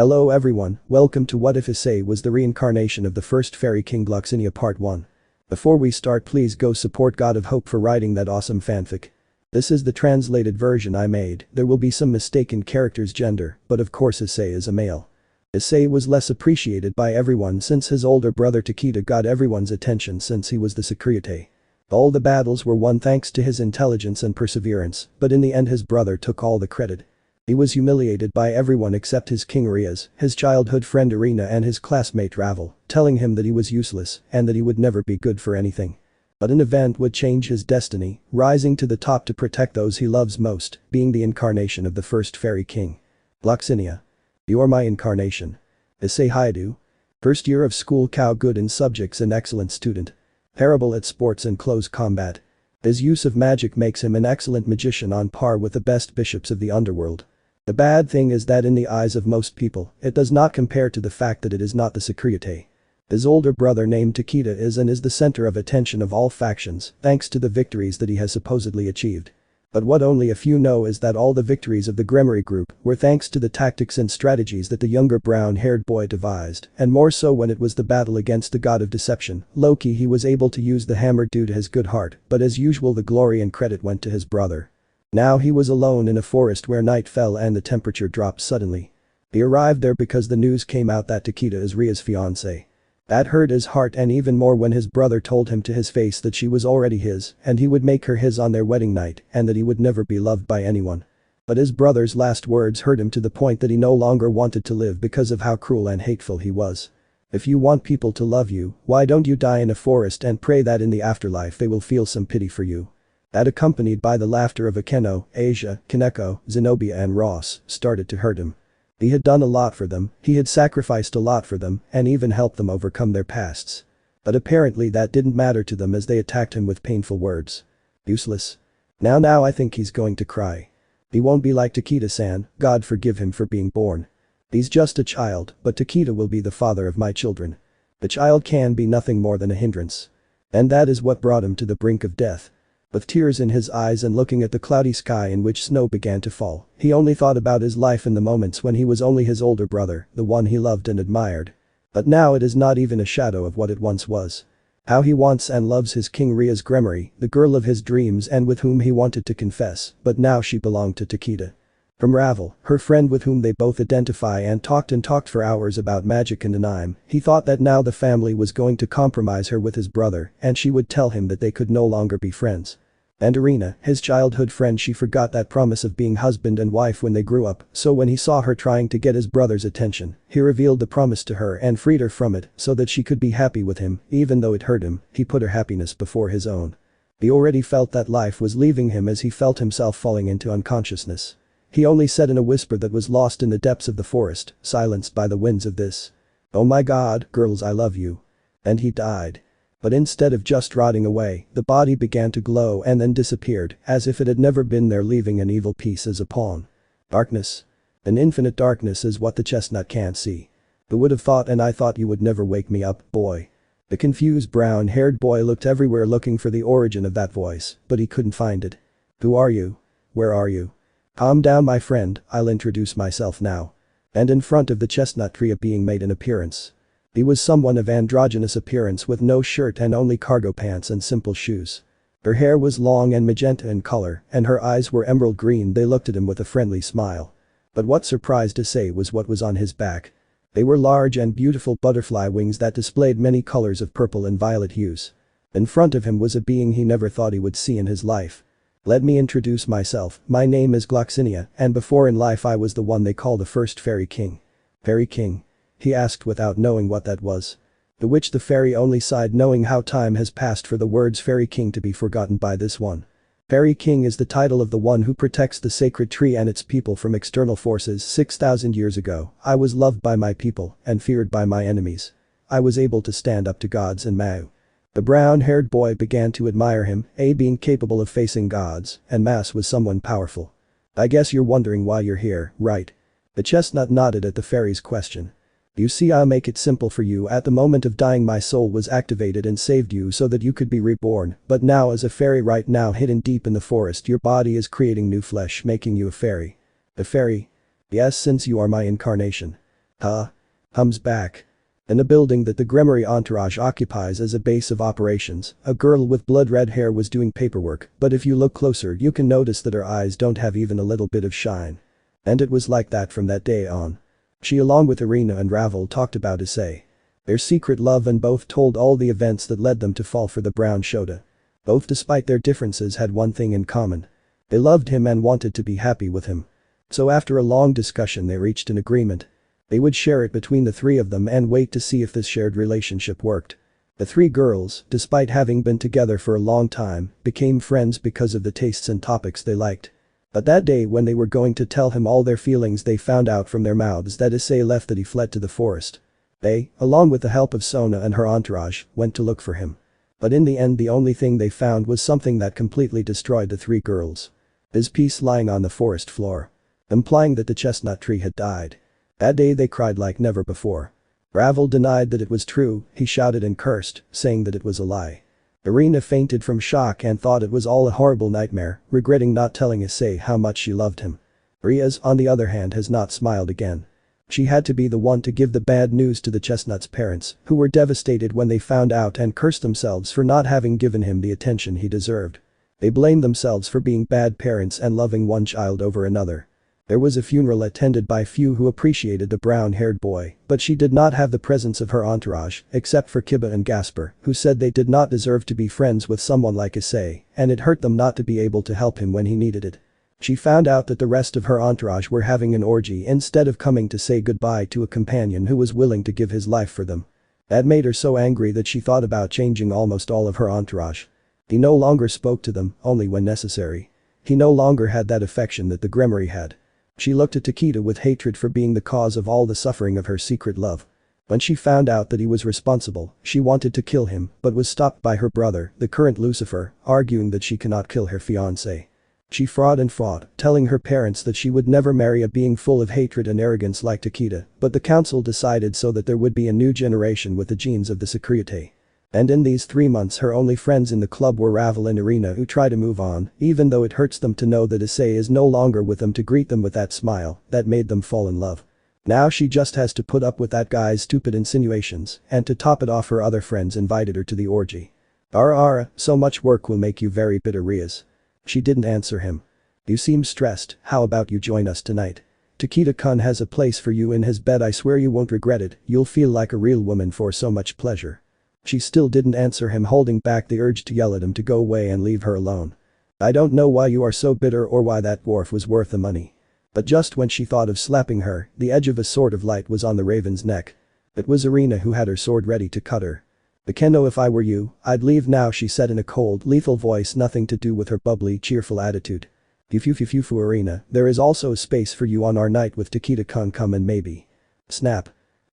Hello everyone, welcome to What If Issei was the reincarnation of the first fairy king Gloxinia Part 1. Before we start, please go support God of Hope for writing that awesome fanfic. This is the translated version I made. There will be some mistaken character's gender, but of course Issei is a male. Issei was less appreciated by everyone since his older brother Takeda got everyone's attention since he was the sekyryutei. All the battles were won thanks to his intelligence and perseverance, but in the end his brother took all the credit. He was humiliated by everyone except his king Rias, his childhood friend Irina and his classmate Ravel, telling him that he was useless and that he would never be good for anything. But an event would change his destiny, rising to the top to protect those he loves most, being the incarnation of the first fairy king. Gloxinia. You are my incarnation. Issei Haidu. First year of school, cow good in subjects and excellent student. Terrible at sports and close combat. His use of magic makes him an excellent magician on par with the best bishops of the underworld. The bad thing is that in the eyes of most people, it does not compare to the fact that it is not the sekyryutei. His older brother named Takeda is the center of attention of all factions thanks to the victories that he has supposedly achieved. But what only a few know is that all the victories of the Gremory group were thanks to the tactics and strategies that the younger brown-haired boy devised, and more so when it was the battle against the god of deception, Loki. He was able to use the hammer due to his good heart, but as usual the glory and credit went to his brother. Now he was alone in a forest where night fell and the temperature dropped suddenly. He arrived there because the news came out that Takeda is Rias' fiancée. That hurt his heart, and even more when his brother told him to his face that she was already his and he would make her his on their wedding night and that he would never be loved by anyone. But his brother's last words hurt him to the point that he no longer wanted to live because of how cruel and hateful he was. If you want people to love you, why don't you die in a forest and pray that in the afterlife they will feel some pity for you? That, accompanied by the laughter of Akeno, Asia, Kaneko, Zenobia and Ross, started to hurt him. He had done a lot for them, he had sacrificed a lot for them, and even helped them overcome their pasts. But apparently that didn't matter to them as they attacked him with painful words. Useless. Now I think he's going to cry. He won't be like Takeda-san, God forgive him for being born. He's just a child, but Takeda will be the father of my children. The child can be nothing more than a hindrance. And that is what brought him to the brink of death. With tears in his eyes and looking at the cloudy sky in which snow began to fall, he only thought about his life in the moments when he was only his older brother, the one he loved and admired. But now it is not even a shadow of what it once was. How he wants and loves his king Rias Gremory, the girl of his dreams and with whom he wanted to confess, but now she belonged to Takeda. From Ravel, her friend with whom they both identify and talked for hours about magic and anime, he thought that now the family was going to compromise her with his brother and she would tell him that they could no longer be friends. And Irina, his childhood friend, she forgot that promise of being husband and wife when they grew up, so when he saw her trying to get his brother's attention, he revealed the promise to her and freed her from it so that she could be happy with him. Even though it hurt him, he put her happiness before his own. He already felt that life was leaving him as he felt himself falling into unconsciousness. He only said in a whisper that was lost in the depths of the forest, silenced by the winds of this. "Oh my God, girls, I love you." And he died. But instead of just rotting away, the body began to glow and then disappeared, as if it had never been there, leaving an evil piece as a pawn. Darkness. An infinite darkness is what the chestnut can't see. Who would have thought? And I thought you would never wake me up, boy. The confused brown-haired boy looked everywhere looking for the origin of that voice, but he couldn't find it. Who are you? Where are you? Calm down, my friend, I'll introduce myself now. And in front of the chestnut tree being made an appearance. He was someone of androgynous appearance with no shirt and only cargo pants and simple shoes. Her hair was long and magenta in color and her eyes were emerald green. They looked at him with a friendly smile. But what surprised Issei was what was on his back. They were large and beautiful butterfly wings that displayed many colors of purple and violet hues. In front of him was a being he never thought he would see in his life. Let me introduce myself, my name is Gloxinia, and before in life I was the one they call the first fairy king. Fairy king? He asked without knowing what that was. To which the fairy only sighed, knowing how time has passed for the words fairy king to be forgotten by this one. Fairy king is the title of the one who protects the sacred tree and its people from external forces. 6,000 years ago, I was loved by my people and feared by my enemies. I was able to stand up to gods and Mao. The brown-haired boy began to admire him, being capable of facing gods, and Mas was someone powerful. I guess you're wondering why you're here, right? The chestnut nodded at the fairy's question. You see, I'll make it simple for you. At the moment of dying my soul was activated and saved you so that you could be reborn, but now as a fairy right now hidden deep in the forest your body is creating new flesh, making you a fairy. A fairy? Yes, since you are my incarnation. Huh? Hums back. In a building that the Gremory entourage occupies as a base of operations, a girl with blood-red hair was doing paperwork, but if you look closer you can notice that her eyes don't have even a little bit of shine. And it was like that from that day on. She along with Irina and Ravel talked about Issei. Their secret love and both told all the events that led them to fall for the brown Shota. Both despite their differences had one thing in common. They loved him and wanted to be happy with him. So after a long discussion they reached an agreement. They would share it between the three of them and wait to see if this shared relationship worked. The three girls, despite having been together for a long time, became friends because of the tastes and topics they liked. But that day when they were going to tell him all their feelings they found out from their mouths that Issei left, that he fled to the forest. They, along with the help of Sona and her entourage, went to look for him. But in the end the only thing they found was something that completely destroyed the three girls. His piece lying on the forest floor. Implying that the chestnut tree had died. That day they cried like never before. Ravel denied that it was true, he shouted and cursed, saying that it was a lie. Irina fainted from shock and thought it was all a horrible nightmare, regretting not telling Issei how much she loved him. Rias, on the other hand, has not smiled again. She had to be the one to give the bad news to the chestnut's parents, who were devastated when they found out and cursed themselves for not having given him the attention he deserved. They blamed themselves for being bad parents and loving one child over another. There was a funeral attended by few who appreciated the brown-haired boy, but she did not have the presence of her entourage, except for Kiba and Gasper, who said they did not deserve to be friends with someone like Issei, and it hurt them not to be able to help him when he needed it. She found out that the rest of her entourage were having an orgy instead of coming to say goodbye to a companion who was willing to give his life for them. That made her so angry that she thought about changing almost all of her entourage. He no longer spoke to them, only when necessary. He no longer had that affection that the Gremory had. She looked at Takeda with hatred for being the cause of all the suffering of her secret love. When she found out that he was responsible, she wanted to kill him but was stopped by her brother, the current Lucifer, arguing that she cannot kill her fiancé. She fought and fought, telling her parents that she would never marry a being full of hatred and arrogance like Takeda, but the council decided so that there would be a new generation with the genes of the sekyryutei. And in these 3 months her only friends in the club were Ravel and Irina, who try to move on, even though it hurts them to know that Issei is no longer with them to greet them with that smile that made them fall in love. Now she just has to put up with that guy's stupid insinuations, and to top it off her other friends invited her to the orgy. Ara, so much work will make you very bitter, Rias. She didn't answer him. You seem stressed, how about you join us tonight? Takeda-kun has a place for you in his bed, I swear you won't regret it, you'll feel like a real woman for so much pleasure. She still didn't answer him, holding back the urge to yell at him to go away and leave her alone. I don't know why you are so bitter or why that dwarf was worth the money. But just when she thought of slapping her, the edge of a sword of light was on the raven's neck. It was Irina who had her sword ready to cut her. Bekendo, if I were you, I'd leave now, she said in a cold, lethal voice, nothing to do with her bubbly, cheerful attitude. Fufu Irina, there is also a space for you on our night with Takeda-kun, come and maybe. Snap.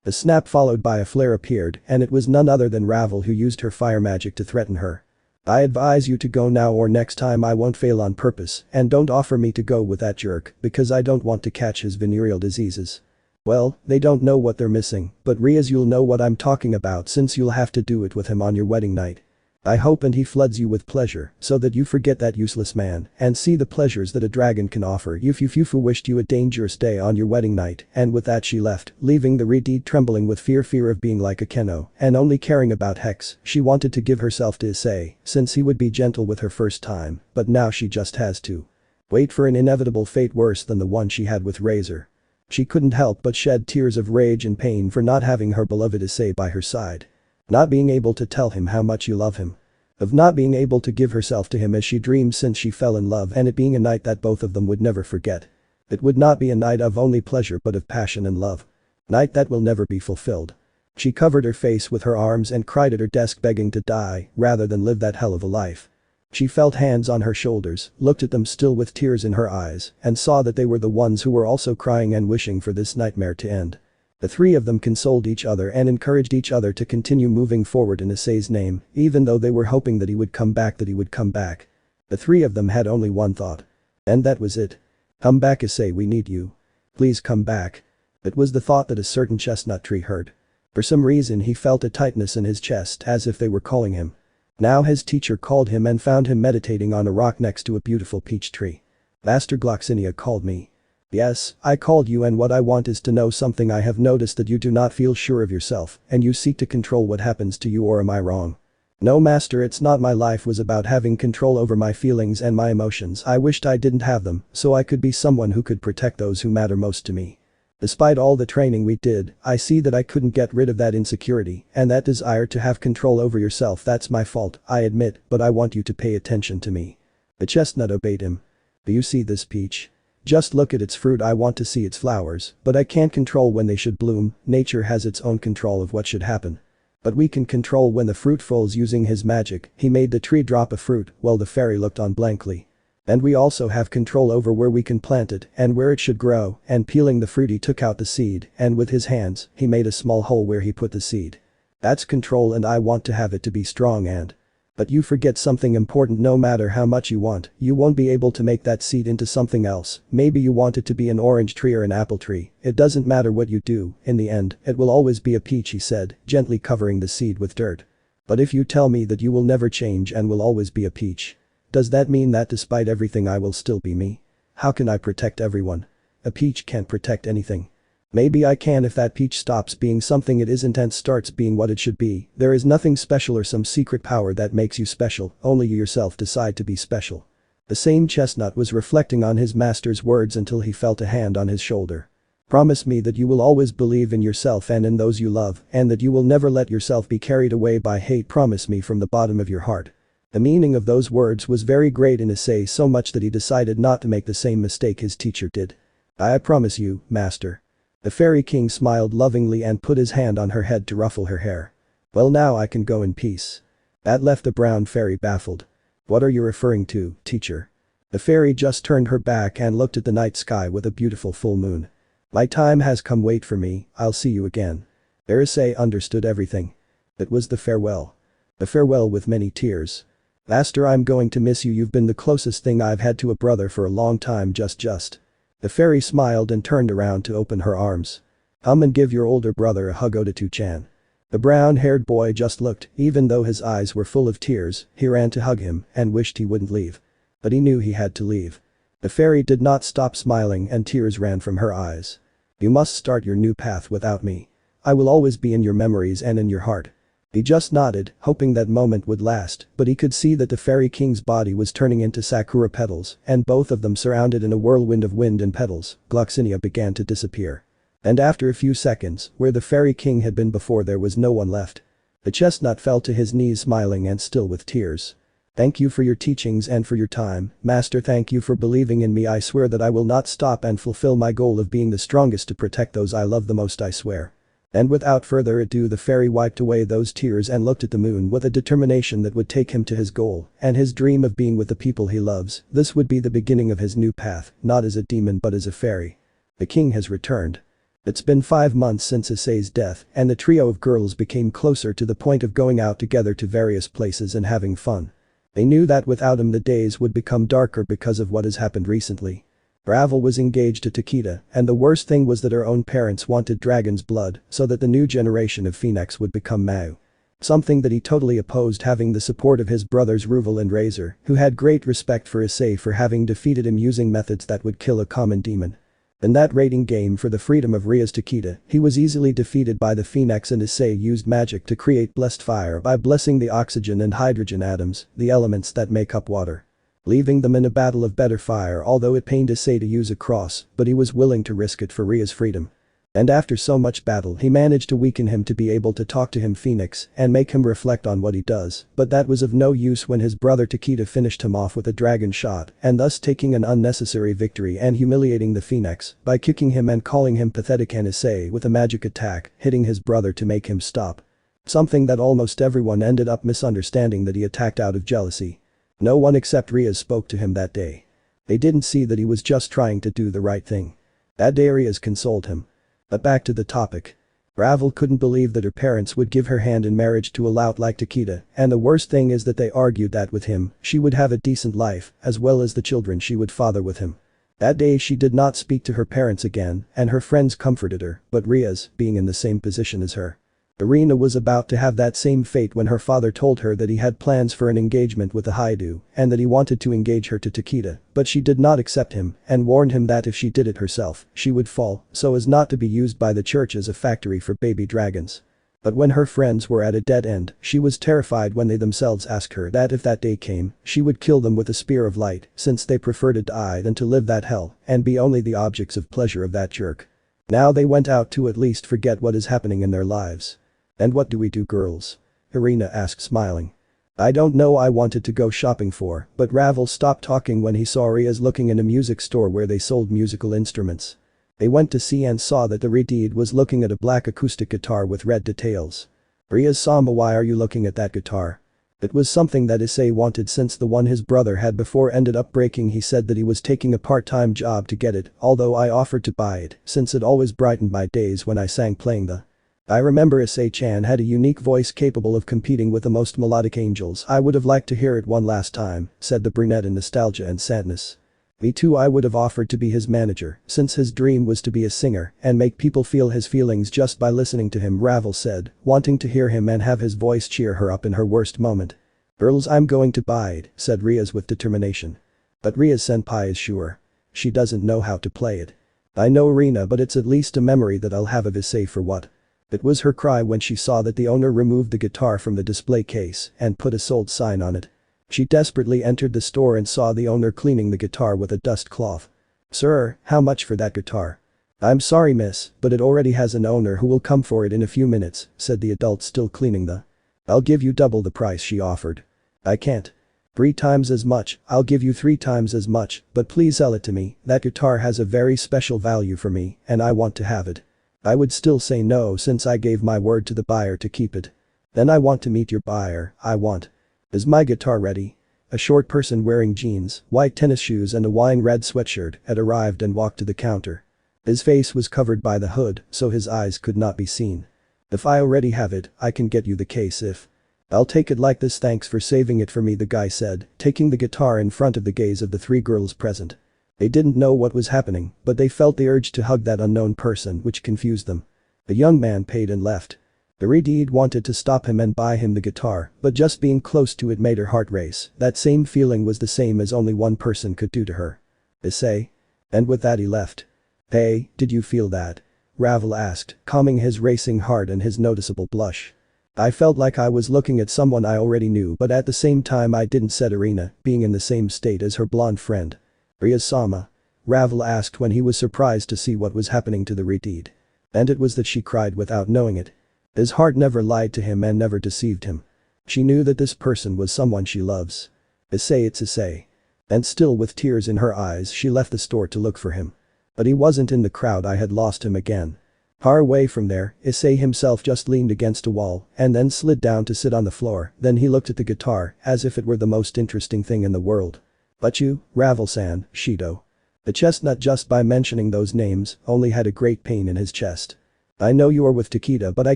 A snap followed by a flare appeared, and it was none other than Ravel who used her fire magic to threaten her. I advise you to go now or next time I won't fail on purpose, and don't offer me to go with that jerk, because I don't want to catch his venereal diseases. Well, they don't know what they're missing, but Rias, you'll know what I'm talking about since you'll have to do it with him on your wedding night. I hope and he floods you with pleasure so that you forget that useless man and see the pleasures that a dragon can offer you. Fufu wished you a dangerous day on your wedding night, and with that she left, leaving the Redeed trembling with fear of being like a Keno and only caring about Hex. She wanted to give herself to Issei since he would be gentle with her first time, but now she just has to wait for an inevitable fate worse than the one she had with Razor. She couldn't help but shed tears of rage and pain for not having her beloved Issei by her side. Not being able to tell him how much you love him. Of not being able to give herself to him as she dreamed since she fell in love, and it being a night that both of them would never forget. It would not be a night of only pleasure but of passion and love. Night that will never be fulfilled. She covered her face with her arms and cried at her desk, begging to die rather than live that hell of a life. She felt hands on her shoulders, looked at them still with tears in her eyes, and saw that they were the ones who were also crying and wishing for this nightmare to end. The three of them consoled each other and encouraged each other to continue moving forward in Issei's name, even though they were hoping that he would come back. The three of them had only one thought. And that was it. Come back, Issei, we need you. Please come back. It was the thought that a certain chestnut tree heard. For some reason he felt a tightness in his chest as if they were calling him. Now his teacher called him and found him meditating on a rock next to a beautiful peach tree. Master Gloxinia called me. Yes, I called you and what I want is to know something. I have noticed that you do not feel sure of yourself and you seek to control what happens to you, or am I wrong? No master, it's not. My life was about having control over my feelings and my emotions. I wished I didn't have them so I could be someone who could protect those who matter most to me. Despite all the training we did, I see that I couldn't get rid of that insecurity and that desire to have control over yourself. That's my fault, I admit, but I want you to pay attention to me. The chestnut obeyed him. Do you see this peach? Just look at its fruit. I want to see its flowers, but I can't control when they should bloom. Nature has its own control of what should happen. But we can control when the fruit falls using his magic. He made the tree drop a fruit while the fairy looked on blankly. And we also have control over where we can plant it and where it should grow, and peeling the fruit he took out the seed and with his hands, he made a small hole where he put the seed. That's control and I want to have it to be strong and. But you forget something important. No matter how much you want, you won't be able to make that seed into something else. Maybe you want it to be an orange tree or an apple tree. It doesn't matter what you do, in the end, it will always be a peach, he said, gently covering the seed with dirt. But if you tell me that you will never change and will always be a peach. Does that mean that despite everything I will still be me? How can I protect everyone? A peach can't protect anything. Maybe I can if that peach stops being something it isn't and starts being what it should be. There is nothing special or some secret power that makes you special, only you yourself decide to be special. The same chestnut was reflecting on his master's words until he felt a hand on his shoulder. Promise me that you will always believe in yourself and in those you love, and that you will never let yourself be carried away by hate. Promise me from the bottom of your heart. The meaning of those words was very great in Issei, so much that he decided not to make the same mistake his teacher did. I promise you, master. The fairy king smiled lovingly and put his hand on her head to ruffle her hair. Well, now I can go in peace. That left the brown fairy baffled. What are you referring to, teacher? The fairy just turned her back and looked at the night sky with a beautiful full moon. My time has come, wait for me, I'll see you again. Issei understood everything. It was the farewell. The farewell with many tears. Master, I'm going to miss you. You've been the closest thing I've had to a brother for a long time. Just. The fairy smiled and turned around to open her arms. Come and give your older brother a hug, Oda-chan. The brown-haired boy just looked, even though his eyes were full of tears, he ran to hug him and wished he wouldn't leave. But he knew he had to leave. The fairy did not stop smiling and tears ran from her eyes. You must start your new path without me. I will always be in your memories and in your heart. He just nodded, hoping that moment would last, but he could see that the fairy king's body was turning into sakura petals, and both of them surrounded in a whirlwind of wind and petals. Gloxinia began to disappear. And after a few seconds, where the fairy king had been before, there was no one left. The chestnut fell to his knees, smiling and still with tears. Thank you for your teachings and for your time, master. Thank you for believing in me. I swear that I will not stop and fulfill my goal of being the strongest to protect those I love the most, I swear. And without further ado, the fairy wiped away those tears and looked at the moon with a determination that would take him to his goal and his dream of being with the people he loves. This would be the beginning of his new path, not as a demon but as a fairy. The king has returned. It's been 5 months since Issei's death, and the trio of girls became closer to the point of going out together to various places and having fun. They knew that without him the days would become darker because of what has happened recently. Ravel was engaged to Takeda, and the worst thing was that her own parents wanted dragon's blood so that the new generation of Phoenix would become Mao. Something that he totally opposed, having the support of his brothers Ravel and Razor, who had great respect for Issei for having defeated him using methods that would kill a common demon. In that raiding game for the freedom of Rias Takeda, he was easily defeated by the Phoenix, and Issei used magic to create blessed fire by blessing the oxygen and hydrogen atoms, the elements that make up water. Leaving them in a battle of better fire, although it pained Issei to use a cross, but he was willing to risk it for Ria's freedom. And after so much battle he managed to weaken him to be able to talk to him Phoenix and make him reflect on what he does, but that was of no use when his brother Takeda finished him off with a dragon shot and thus taking an unnecessary victory and humiliating the Phoenix by kicking him and calling him pathetic, and Issei with a magic attack hitting his brother to make him stop. Something that almost everyone ended up misunderstanding, that he attacked out of jealousy. No one except Rias spoke to him that day. They didn't see that he was just trying to do the right thing. That day Rias consoled him. But back to the topic. Ravel couldn't believe that her parents would give her hand in marriage to a lout like Takeda, and the worst thing is that they argued that with him, she would have a decent life, as well as the children she would father with him. That day she did not speak to her parents again, and her friends comforted her, but Rias, being in the same position as her, Irina was about to have that same fate when her father told her that he had plans for an engagement with the Haidu and that he wanted to engage her to Takeda, but she did not accept him and warned him that if she did it herself, she would fall so as not to be used by the church as a factory for baby dragons. But when her friends were at a dead end, she was terrified when they themselves asked her that if that day came, she would kill them with a spear of light since they preferred to die than to live that hell and be only the objects of pleasure of that jerk. Now they went out to at least forget what is happening in their lives. "And what do we do, girls?" Irina asked, smiling. "I don't know, I wanted to go shopping for," but Ravel stopped talking when he saw Rias looking in a music store where they sold musical instruments. They went to see and saw that the Redeed was looking at a black acoustic guitar with red details. "Rias Samba, why are you looking at that guitar?" It was something that Issei wanted since the one his brother had before ended up breaking. He said that he was taking a part-time job to get it, although I offered to buy it since it always brightened my days when I sang playing the. I remember Issei-chan had a unique voice capable of competing with the most melodic angels. I would have liked to hear it one last time, said the brunette in nostalgia and sadness. Me too, I would have offered to be his manager, since his dream was to be a singer and make people feel his feelings just by listening to him, Ravel said, wanting to hear him and have his voice cheer her up in her worst moment. "Girls, I'm going to buy it," said Rias with determination. "But Rias-senpai is sure. She doesn't know how to play it." "I know, Irina, but it's at least a memory that I'll have of Issei for what?" It was her cry when she saw that the owner removed the guitar from the display case and put a sold sign on it. She desperately entered the store and saw the owner cleaning the guitar with a dust cloth. "Sir, how much for that guitar?" "I'm sorry, miss, but it already has an owner who will come for it in a few minutes," said the adult still cleaning the. "I'll give you double the price," she offered. "I can't." "3 times as much, I'll give you 3 times as much, but please sell it to me. That guitar has a very special value for me and I want to have it." "I would still say no since I gave my word to the buyer to keep it." "Then I want to meet your buyer, I want." "Is my guitar ready?" A short person wearing jeans, white tennis shoes and a wine red sweatshirt had arrived and walked to the counter. His face was covered by the hood, so his eyes could not be seen. "If I already have it, I can get you the case if." "I'll take it like this, thanks for saving it for me," the guy said, taking the guitar in front of the gaze of the 3 girls present. They didn't know what was happening, but they felt the urge to hug that unknown person, which confused them. The young man paid and left. The Redeed wanted to stop him and buy him the guitar, but just being close to it made her heart race. That same feeling was the same as only one person could do to her. "Issei?" And with that he left. "Hey, did you feel that?" Ravel asked, calming his racing heart and his noticeable blush. "I felt like I was looking at someone I already knew, but at the same time I didn't," said Irina, being in the same state as her blonde friend. "Rias-sama?" Ravel asked when he was surprised to see what was happening to the Redeed. And it was that she cried without knowing it. His heart never lied to him and never deceived him. She knew that this person was someone she loves. "Issei, it's Issei." And still with tears in her eyes she left the store to look for him. But he wasn't in the crowd, I had lost him again. Far away from there, Issei himself just leaned against a wall and then slid down to sit on the floor, then he looked at the guitar as if it were the most interesting thing in the world. "But you, Ravel-san, Shido." The chestnut, just by mentioning those names, only had a great pain in his chest. "I know you are with Takeda, but I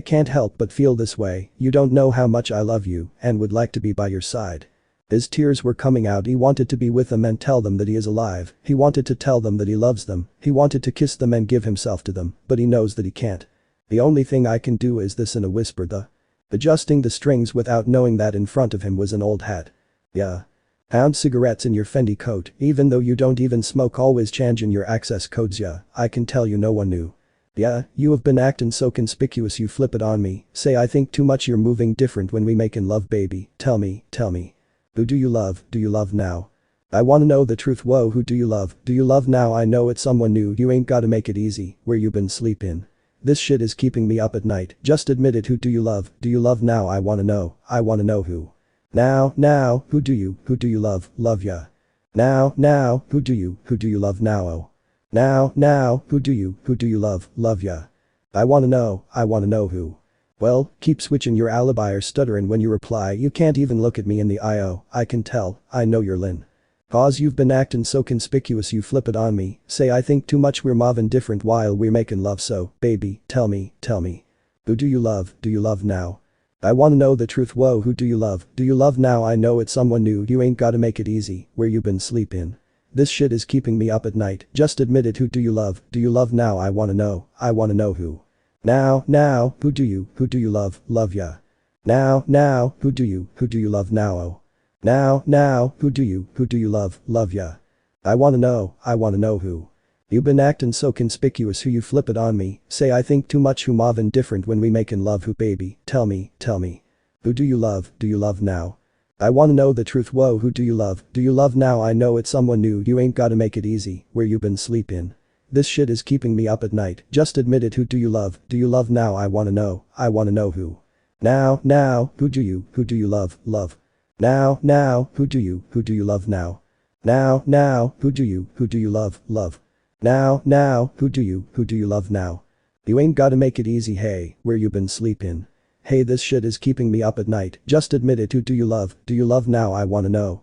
can't help but feel this way. You don't know how much I love you and would like to be by your side." His tears were coming out. He wanted to be with them and tell them that he is alive. He wanted to tell them that he loves them. He wanted to kiss them and give himself to them, but he knows that he can't. "The only thing I can do is this," in a whisper, adjusting the strings without knowing that in front of him was an old hat. "Yeah. Pound cigarettes in your Fendi coat, even though you don't even smoke, always changing your access codes, yeah, I can tell you no one knew. Yeah, you have been acting so conspicuous, you flip it on me, say I think too much, you're moving different when we making love, baby, tell me. Who do you love now? I wanna know the truth, whoa, who do you love now? I know it's someone new, you ain't gotta make it easy, where you been sleeping? This shit is keeping me up at night, just admit it, who do you love now? I wanna know who. Now, who do you love ya? Now, who do you love now? Oh. Now, who do you love ya? I wanna know who. Well, keep switching your alibi or stuttering when you reply, you can't even look at me in the eye, oh, I can tell, I know you're Lin. Cause you've been acting so conspicuous, you flip it on me, say I think too much, we're moving different while we're making love, so, baby, tell me. Who do you love now? I wanna know the truth, whoa, who do you love now? I know it's someone new, you ain't gotta make it easy, where you been sleeping? This shit is keeping me up at night, just admit it, who do you love now? I wanna know who. Now, who do you love ya? Now, who do you love now? Oh. Now, who do you love ya? I wanna know who. You been actin' so conspicuous who you flip it on me, say I think too much who Marvin different when we making love who baby, tell me. Who do you love now? I wanna know the truth whoa who do you love now I know it's someone new you ain't gotta make it easy, where you been sleepin'? This shit is keeping me up at night, just admit it who do you love now I wanna know who. Now, who do you love? Now, who do you love now? Now, who do you love? Now, who do you love now? You ain't gotta make it easy hey, where you been sleepin'? Hey this shit is keeping me up at night, just admit it who do you love now I wanna know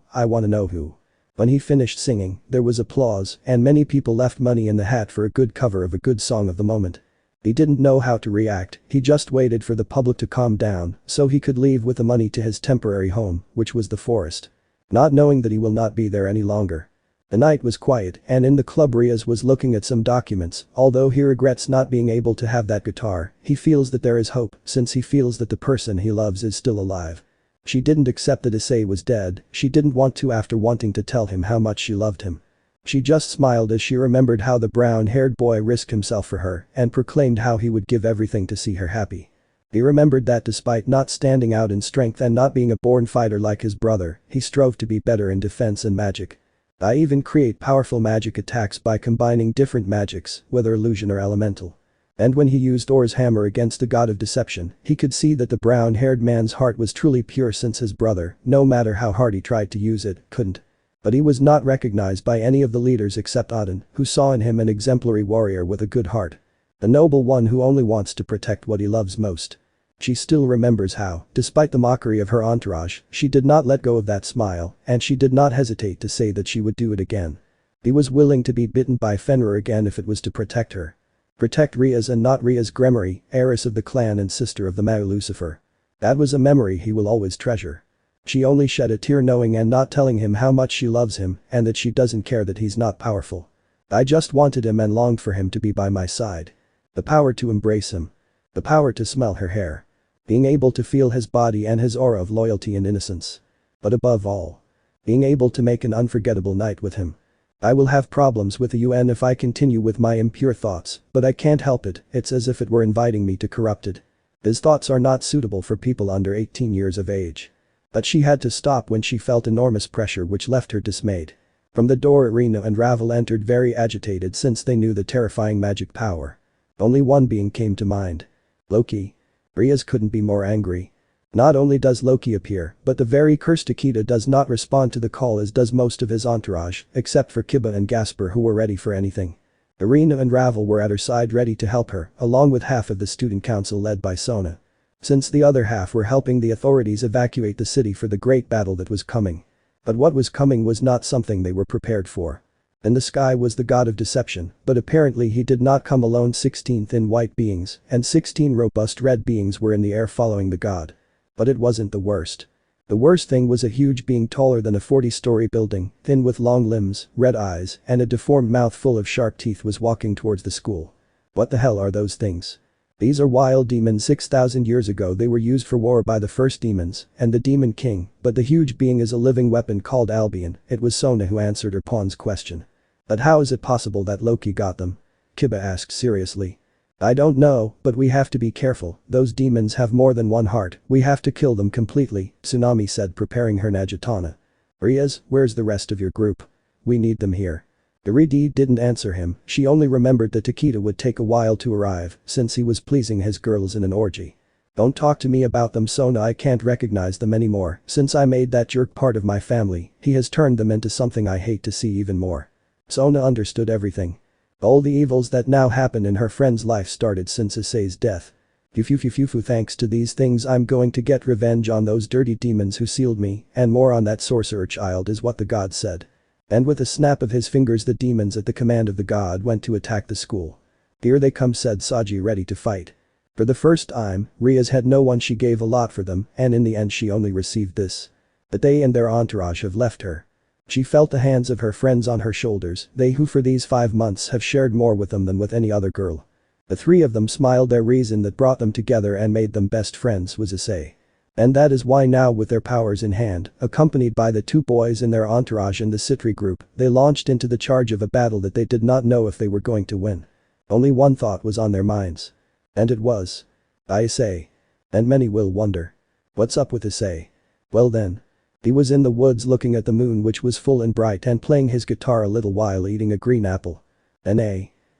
who. When he finished singing, there was applause and many people left money in the hat for a good cover of a good song of the moment. He didn't know how to react, he just waited for the public to calm down so he could leave with the money to his temporary home, which was the forest. Not knowing that he will not be there any longer. The night was quiet and in the club Rias was looking at some documents, although he regrets not being able to have that guitar, he feels that there is hope since he feels that the person he loves is still alive. She didn't accept that Issei was dead, she didn't want to after wanting to tell him how much she loved him. She just smiled as she remembered how the brown-haired boy risked himself for her and proclaimed how he would give everything to see her happy. He remembered that despite not standing out in strength and not being a born fighter like his brother, he strove to be better in defense and magic. I even create powerful magic attacks by combining different magics, whether illusion or elemental. And when he used Or's hammer against the god of deception, he could see that the brown-haired man's heart was truly pure since his brother, no matter how hard he tried to use it, couldn't. But he was not recognized by any of the leaders except Aden, who saw in him an exemplary warrior with a good heart. A noble one who only wants to protect what he loves most. She still remembers how, despite the mockery of her entourage, she did not let go of that smile, and she did not hesitate to say that she would do it again. He was willing to be bitten by Fenrir again if it was to protect her. Protect Rias and not Rias Gremory, heiress of the clan and sister of the Mao Lucifer. That was a memory he will always treasure. She only shed a tear knowing and not telling him how much she loves him and that she doesn't care that he's not powerful. I just wanted him and longed for him to be by my side. The power to embrace him. The power to smell her hair. Being able to feel his body and his aura of loyalty and innocence. But above all, being able to make an unforgettable night with him. I will have problems with the UN if I continue with my impure thoughts, but I can't help it, it's as if it were inviting me to corrupt it. His thoughts are not suitable for people under 18 years of age. But she had to stop when she felt enormous pressure which left her dismayed. From the door Irina and Ravel entered very agitated since they knew the terrifying magic power. Only one being came to mind. Loki. Rias couldn't be more angry. Not only does Loki appear, but the very cursed Takeda does not respond to the call as does most of his entourage, except for Kiba and Gasper who were ready for anything. Irina and Ravel were at her side ready to help her, along with half of the student council led by Sona. Since the other half were helping the authorities evacuate the city for the great battle that was coming. But what was coming was not something they were prepared for. In the sky was the god of deception, but apparently he did not come alone. 16 thin white beings and 16 robust red beings were in the air following the god. But it wasn't the worst. The worst thing was a huge being taller than a 40-story building, thin with long limbs, red eyes, and a deformed mouth full of sharp teeth was walking towards the school. What the hell are those things? These are wild demons. 6,000 years ago they were used for war by the first demons and the demon king, but the huge being is a living weapon called Albion. It was Sona who answered her pawn's question. But how is it possible that Loki got them? Kiba asked seriously. I don't know, but we have to be careful, those demons have more than one heart, we have to kill them completely, Tsunami said preparing her Najatana. Rias, where's the rest of your group? We need them here. Irina didn't answer him, she only remembered that Takeda would take a while to arrive since he was pleasing his girls in an orgy. Don't talk to me about them Sona, I can't recognize them anymore, since I made that jerk part of my family, he has turned them into something I hate to see even more. Sona understood everything. All the evils that now happen in her friend's life started since Issei's death. Thanks to these things I'm going to get revenge on those dirty demons who sealed me, and more on that sorcerer child is what the god said. And with a snap of his fingers the demons at the command of the god went to attack the school. Here they come said Saji ready to fight. For the first time, Rias had no one she gave a lot for them and in the end she only received this. But they and their entourage have left her. She felt the hands of her friends on her shoulders, they who for these 5 months have shared more with them than with any other girl. The three of them smiled. Their reason that brought them together and made them best friends was Issei. And that is why now, with their powers in hand, accompanied by the two boys in their entourage and the Citri group, they launched into the charge of a battle that they did not know if they were going to win. Only one thought was on their minds. And it was, Issei. And many will wonder. What's up with Issei? Well then. He was in the woods looking at the moon, which was full and bright, and playing his guitar a little while eating a green apple.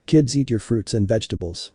Kids, eat your fruits and vegetables.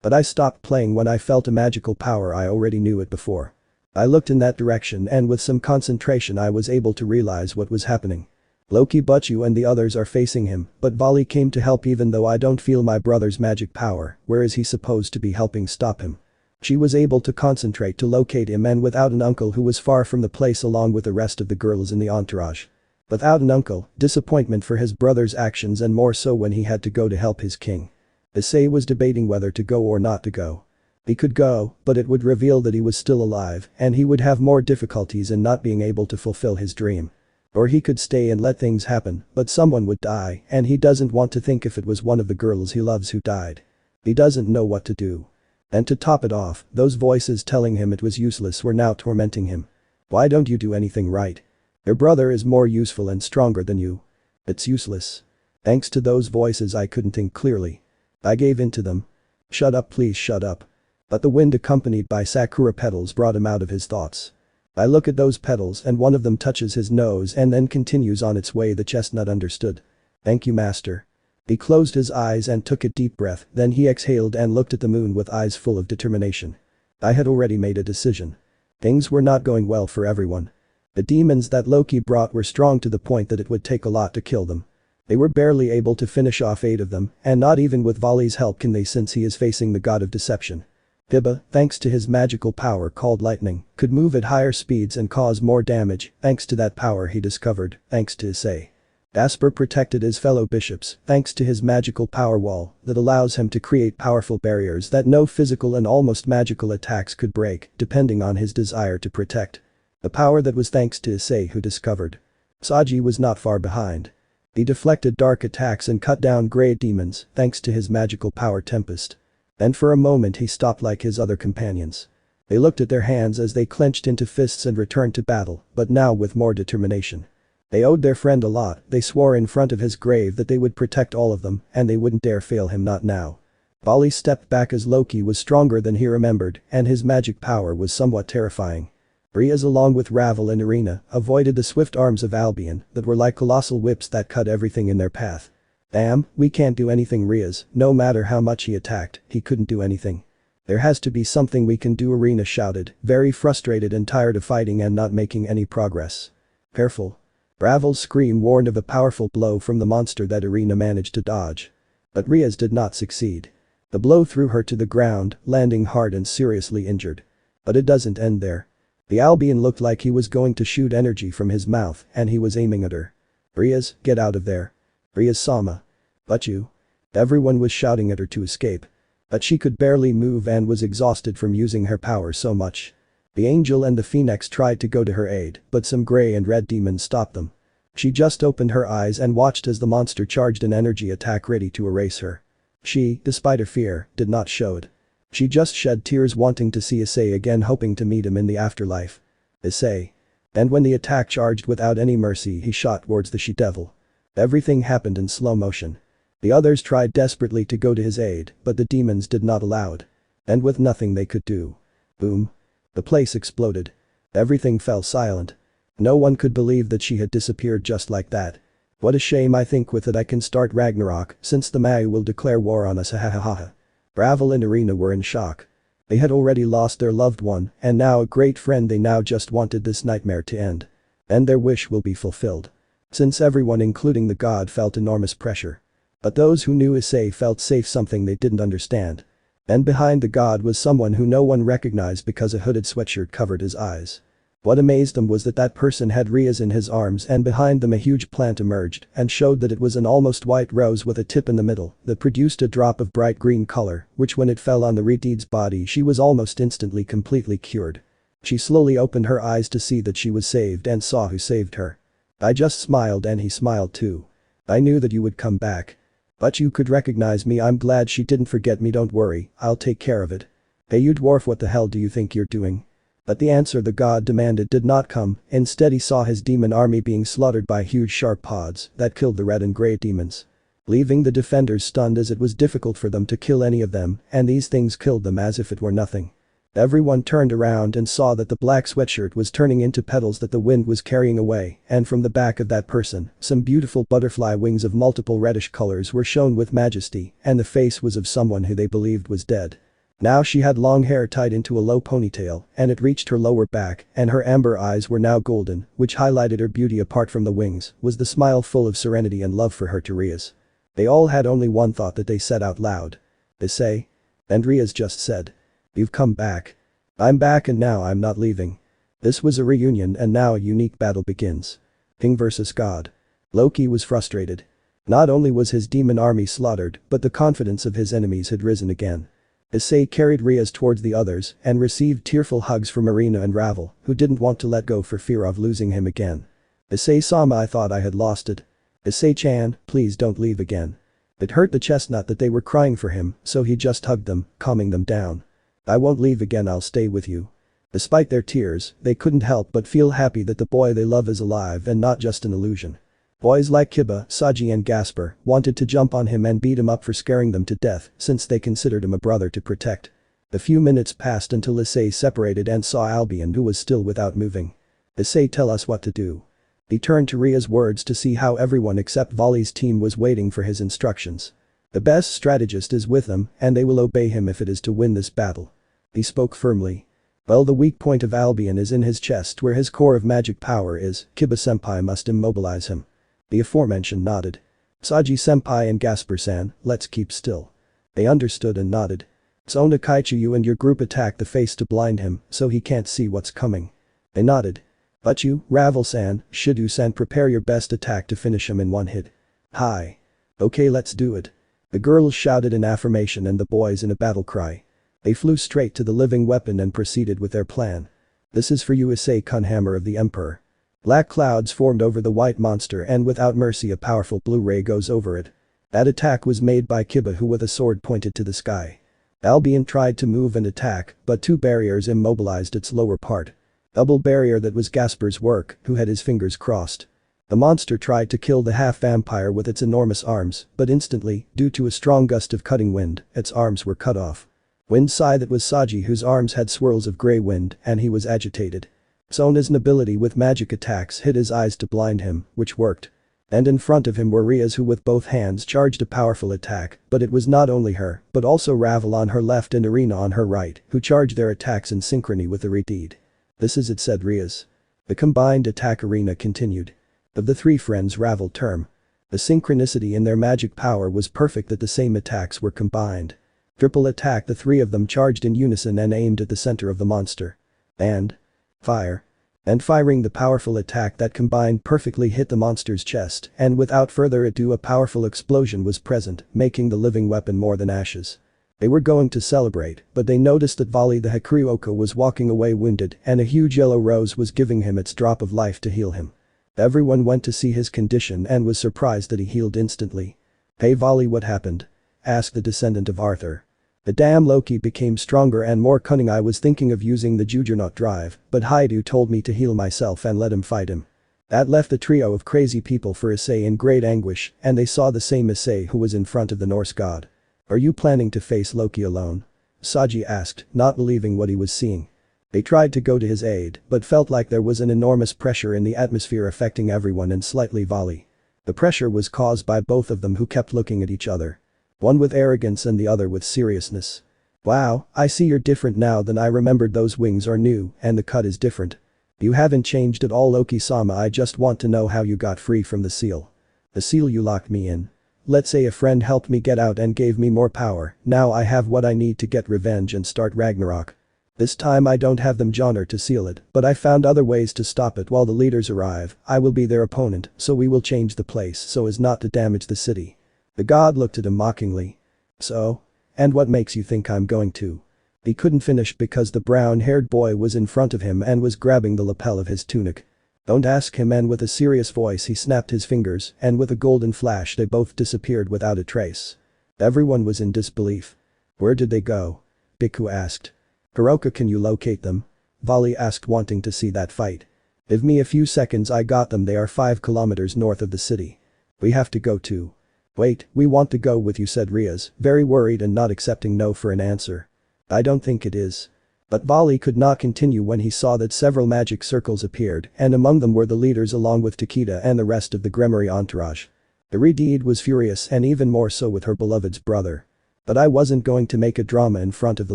But I stopped playing when I felt a magical power. I already knew it before. I looked in that direction, and with some concentration I was able to realize what was happening. Loki, Butchu and the others are facing him, but Vali came to help. Even though I don't feel my brother's magic power, where is he supposed to be helping stop him? She was able to concentrate to locate him, and without an uncle who was far from the place along with the rest of the girls in the entourage. Without an uncle, disappointment for his brother's actions, and more so when he had to go to help his king. Issei was debating whether to go or not to go. He could go, but it would reveal that he was still alive, and he would have more difficulties in not being able to fulfill his dream. Or he could stay and let things happen, but someone would die, and he doesn't want to think if it was one of the girls he loves who died. He doesn't know what to do. And to top it off, those voices telling him it was useless were now tormenting him. Why don't you do anything right? Your brother is more useful and stronger than you. It's useless. Thanks to those voices I couldn't think clearly. I gave in to them. Shut up, please shut up. But the wind accompanied by sakura petals brought him out of his thoughts. I look at those petals and one of them touches his nose and then continues on its way. The chestnut understood. Thank you, master. He closed his eyes and took a deep breath, then he exhaled and looked at the moon with eyes full of determination. I had already made a decision. Things were not going well for everyone. The demons that Loki brought were strong to the point that it would take a lot to kill them. They were barely able to finish off 8 of them, and not even with Vali's help can they, since he is facing the god of deception. Hiba, thanks to his magical power called lightning, could move at higher speeds and cause more damage, thanks to that power he discovered, thanks to Issei. Asper protected his fellow bishops, thanks to his magical power wall that allows him to create powerful barriers that no physical and almost magical attacks could break, depending on his desire to protect. The power that was thanks to Issei, who discovered. Saji was not far behind. He deflected dark attacks and cut down grey demons, thanks to his magical power Tempest. And for a moment he stopped like his other companions. They looked at their hands as they clenched into fists and returned to battle, but now with more determination. They owed their friend a lot. They swore in front of his grave that they would protect all of them, and they wouldn't dare fail him, not now. Vali stepped back as Loki was stronger than he remembered, and his magic power was somewhat terrifying. Rias, along with Ravel and Irina, avoided the swift arms of Albion that were like colossal whips that cut everything in their path. Damn, we can't do anything. Rias, no matter how much he attacked, he couldn't do anything. There has to be something we can do, Irina shouted, very frustrated and tired of fighting and not making any progress. Careful. Ravel's scream warned of a powerful blow from the monster that Irina managed to dodge. But Rias did not succeed. The blow threw her to the ground, landing hard and seriously injured. But it doesn't end there. The Albion looked like he was going to shoot energy from his mouth, and he was aiming at her. Rias, get out of there. Rias-sama. But you. Everyone was shouting at her to escape. But she could barely move and was exhausted from using her power so much. The angel and the phoenix tried to go to her aid, but some grey and red demons stopped them. She just opened her eyes and watched as the monster charged an energy attack ready to erase her. She, despite her fear, did not show it. She just shed tears wanting to see Issei again, hoping to meet him in the afterlife. Issei. And when the attack charged without any mercy, he shot towards the she-devil. Everything happened in slow motion. The others tried desperately to go to his aid, but the demons did not allow it. And with nothing they could do. Boom. The place exploded. Everything fell silent. No one could believe that she had disappeared just like that. What a shame. I think with it I can start Ragnarok, since the Mai will declare war on us. Ha. Ravel and Irina were in shock. They had already lost their loved one, and now a great friend. They now just wanted this nightmare to end. And their wish will be fulfilled. Since everyone including the god felt enormous pressure. But those who knew Issei felt safe, something they didn't understand. And behind the god was someone who no one recognized because a hooded sweatshirt covered his eyes. What amazed them was that that person had Rias in his arms, and behind them a huge plant emerged and showed that it was an almost white rose with a tip in the middle that produced a drop of bright green color, which when it fell on the Redeed's body she was almost instantly completely cured. She slowly opened her eyes to see that she was saved and saw who saved her. I just smiled and he smiled too. I knew that you would come back. But you could recognize me. I'm glad she didn't forget me. Don't worry, I'll take care of it. Hey you dwarf, what the hell do you think you're doing? But the answer the god demanded did not come. Instead he saw his demon army being slaughtered by huge sharp pods that killed the red and grey demons, leaving the defenders stunned as it was difficult for them to kill any of them, and these things killed them as if it were nothing. Everyone turned around and saw that the black sweatshirt was turning into petals that the wind was carrying away, and from the back of that person, some beautiful butterfly wings of multiple reddish colors were shown with majesty, and the face was of someone who they believed was dead. Now she had long hair tied into a low ponytail, and it reached her lower back, and her amber eyes were now golden, which highlighted her beauty. Apart from the wings, was the smile full of serenity and love for her to Rias. They all had only one thought that they said out loud. Issei? And Rias just said. You've come back. I'm back and now I'm not leaving. This was a reunion and now a unique battle begins. King versus God. Loki was frustrated. Not only was his demon army slaughtered, but the confidence of his enemies had risen again. Issei carried Rias towards the others and received tearful hugs from Irina and Ravel, who didn't want to let go for fear of losing him again. Issei-sama, I thought I had lost it. Issei-chan, please don't leave again. It hurt the chestnut that they were crying for him, so he just hugged them, calming them down. I won't leave again, I'll stay with you. Despite their tears, they couldn't help but feel happy that the boy they love is alive and not just an illusion. Boys like Kiba, Saji and Gasper wanted to jump on him and beat him up for scaring them to death since they considered him a brother to protect. A few minutes passed until Issei separated and saw Albion, who was still without moving. Issei, tell us what to do. He turned to Ria's words to see how everyone except Volley's team was waiting for his instructions. The best strategist is with them and they will obey him if it is to win this battle. He spoke firmly. Well, the weak point of Albion is in his chest where his core of magic power is. Kiba-senpai must immobilize him. The aforementioned nodded. Saji-senpai and Gasper-san, let's keep still. They understood and nodded. Sona Kaichu, you and your group attack the face to blind him so he can't see what's coming. They nodded. But you, Ravel-san, Shidu-san, prepare your best attack to finish him in one hit. Hi. Okay, let's do it. The girls shouted in affirmation and the boys in a battle cry. They flew straight to the living weapon and proceeded with their plan. This is for you, Issei-kun, hammer of the Emperor. Black clouds formed over the white monster and without mercy a powerful blue ray goes over it. That attack was made by Kiba, who with a sword pointed to the sky. Albion tried to move and attack, but two barriers immobilized its lower part. Double barrier, that was Gasper's work, who had his fingers crossed. The monster tried to kill the half-vampire with its enormous arms, but instantly, due to a strong gust of cutting wind, its arms were cut off. Wind sigh, that was Saji, whose arms had swirls of grey wind and he was agitated. Sona's ability with magic attacks hit his eyes to blind him, which worked. And in front of him were Rias, who with both hands charged a powerful attack, but it was not only her, but also Ravel on her left and Irina on her right, who charged their attacks in synchrony with the redeed. This is it, said Rias. The combined attack, Irina continued. Of the three friends, Ravel term. The synchronicity in their magic power was perfect that the same attacks were combined. Triple attack, the three of them charged in unison and aimed at the center of the monster. And fire. And firing the powerful attack that combined perfectly hit the monster's chest, and without further ado a powerful explosion was present, making the living weapon more than ashes. They were going to celebrate, but they noticed that Volley the Hakuryoko was walking away wounded and a huge yellow rose was giving him its drop of life to heal him. Everyone went to see his condition and was surprised that he healed instantly. Hey Volley, what happened? Asked the descendant of Arthur. The damn Loki became stronger and more cunning. I was thinking of using the Juggernaut drive, but Haidu told me to heal myself and let him fight him. That left the trio of crazy people for Issei in great anguish, and they saw the same Issei who was in front of the Norse god. Are you planning to face Loki alone? Saji asked, not believing what he was seeing. They tried to go to his aid, but felt like there was an enormous pressure in the atmosphere affecting everyone and slightly Volley. The pressure was caused by both of them, who kept looking at each other. One with arrogance and the other with seriousness. Wow, I see you're different now than I remembered. Those wings are new and the cut is different. You haven't changed at all, Loki-sama. I just want to know how you got free from the seal. The seal you locked me in. Let's say a friend helped me get out and gave me more power. Now I have what I need to get revenge and start Ragnarok. This time I don't have them Johnner to seal it, but I found other ways to stop it while the leaders arrive. I will be their opponent, so we will change the place so as not to damage the city. The god looked at him mockingly. So? And what makes you think I'm going to? He couldn't finish because the brown-haired boy was in front of him and was grabbing the lapel of his tunic. Don't ask him, and with a serious voice he snapped his fingers, and with a golden flash they both disappeared without a trace. Everyone was in disbelief. Where did they go? Bhikkhu asked. Hiroka, can you locate them? Vali asked, wanting to see that fight. Give me a few seconds, I got them, they are 5 kilometers north of the city. We have to go too. Wait, we want to go with you, said Rias, very worried and not accepting no for an answer. I don't think it is. But Vali could not continue when he saw that several magic circles appeared, and among them were the leaders along with Takeda and the rest of the Gremory entourage. The Redeed was furious, and even more so with her beloved's brother. But I wasn't going to make a drama in front of the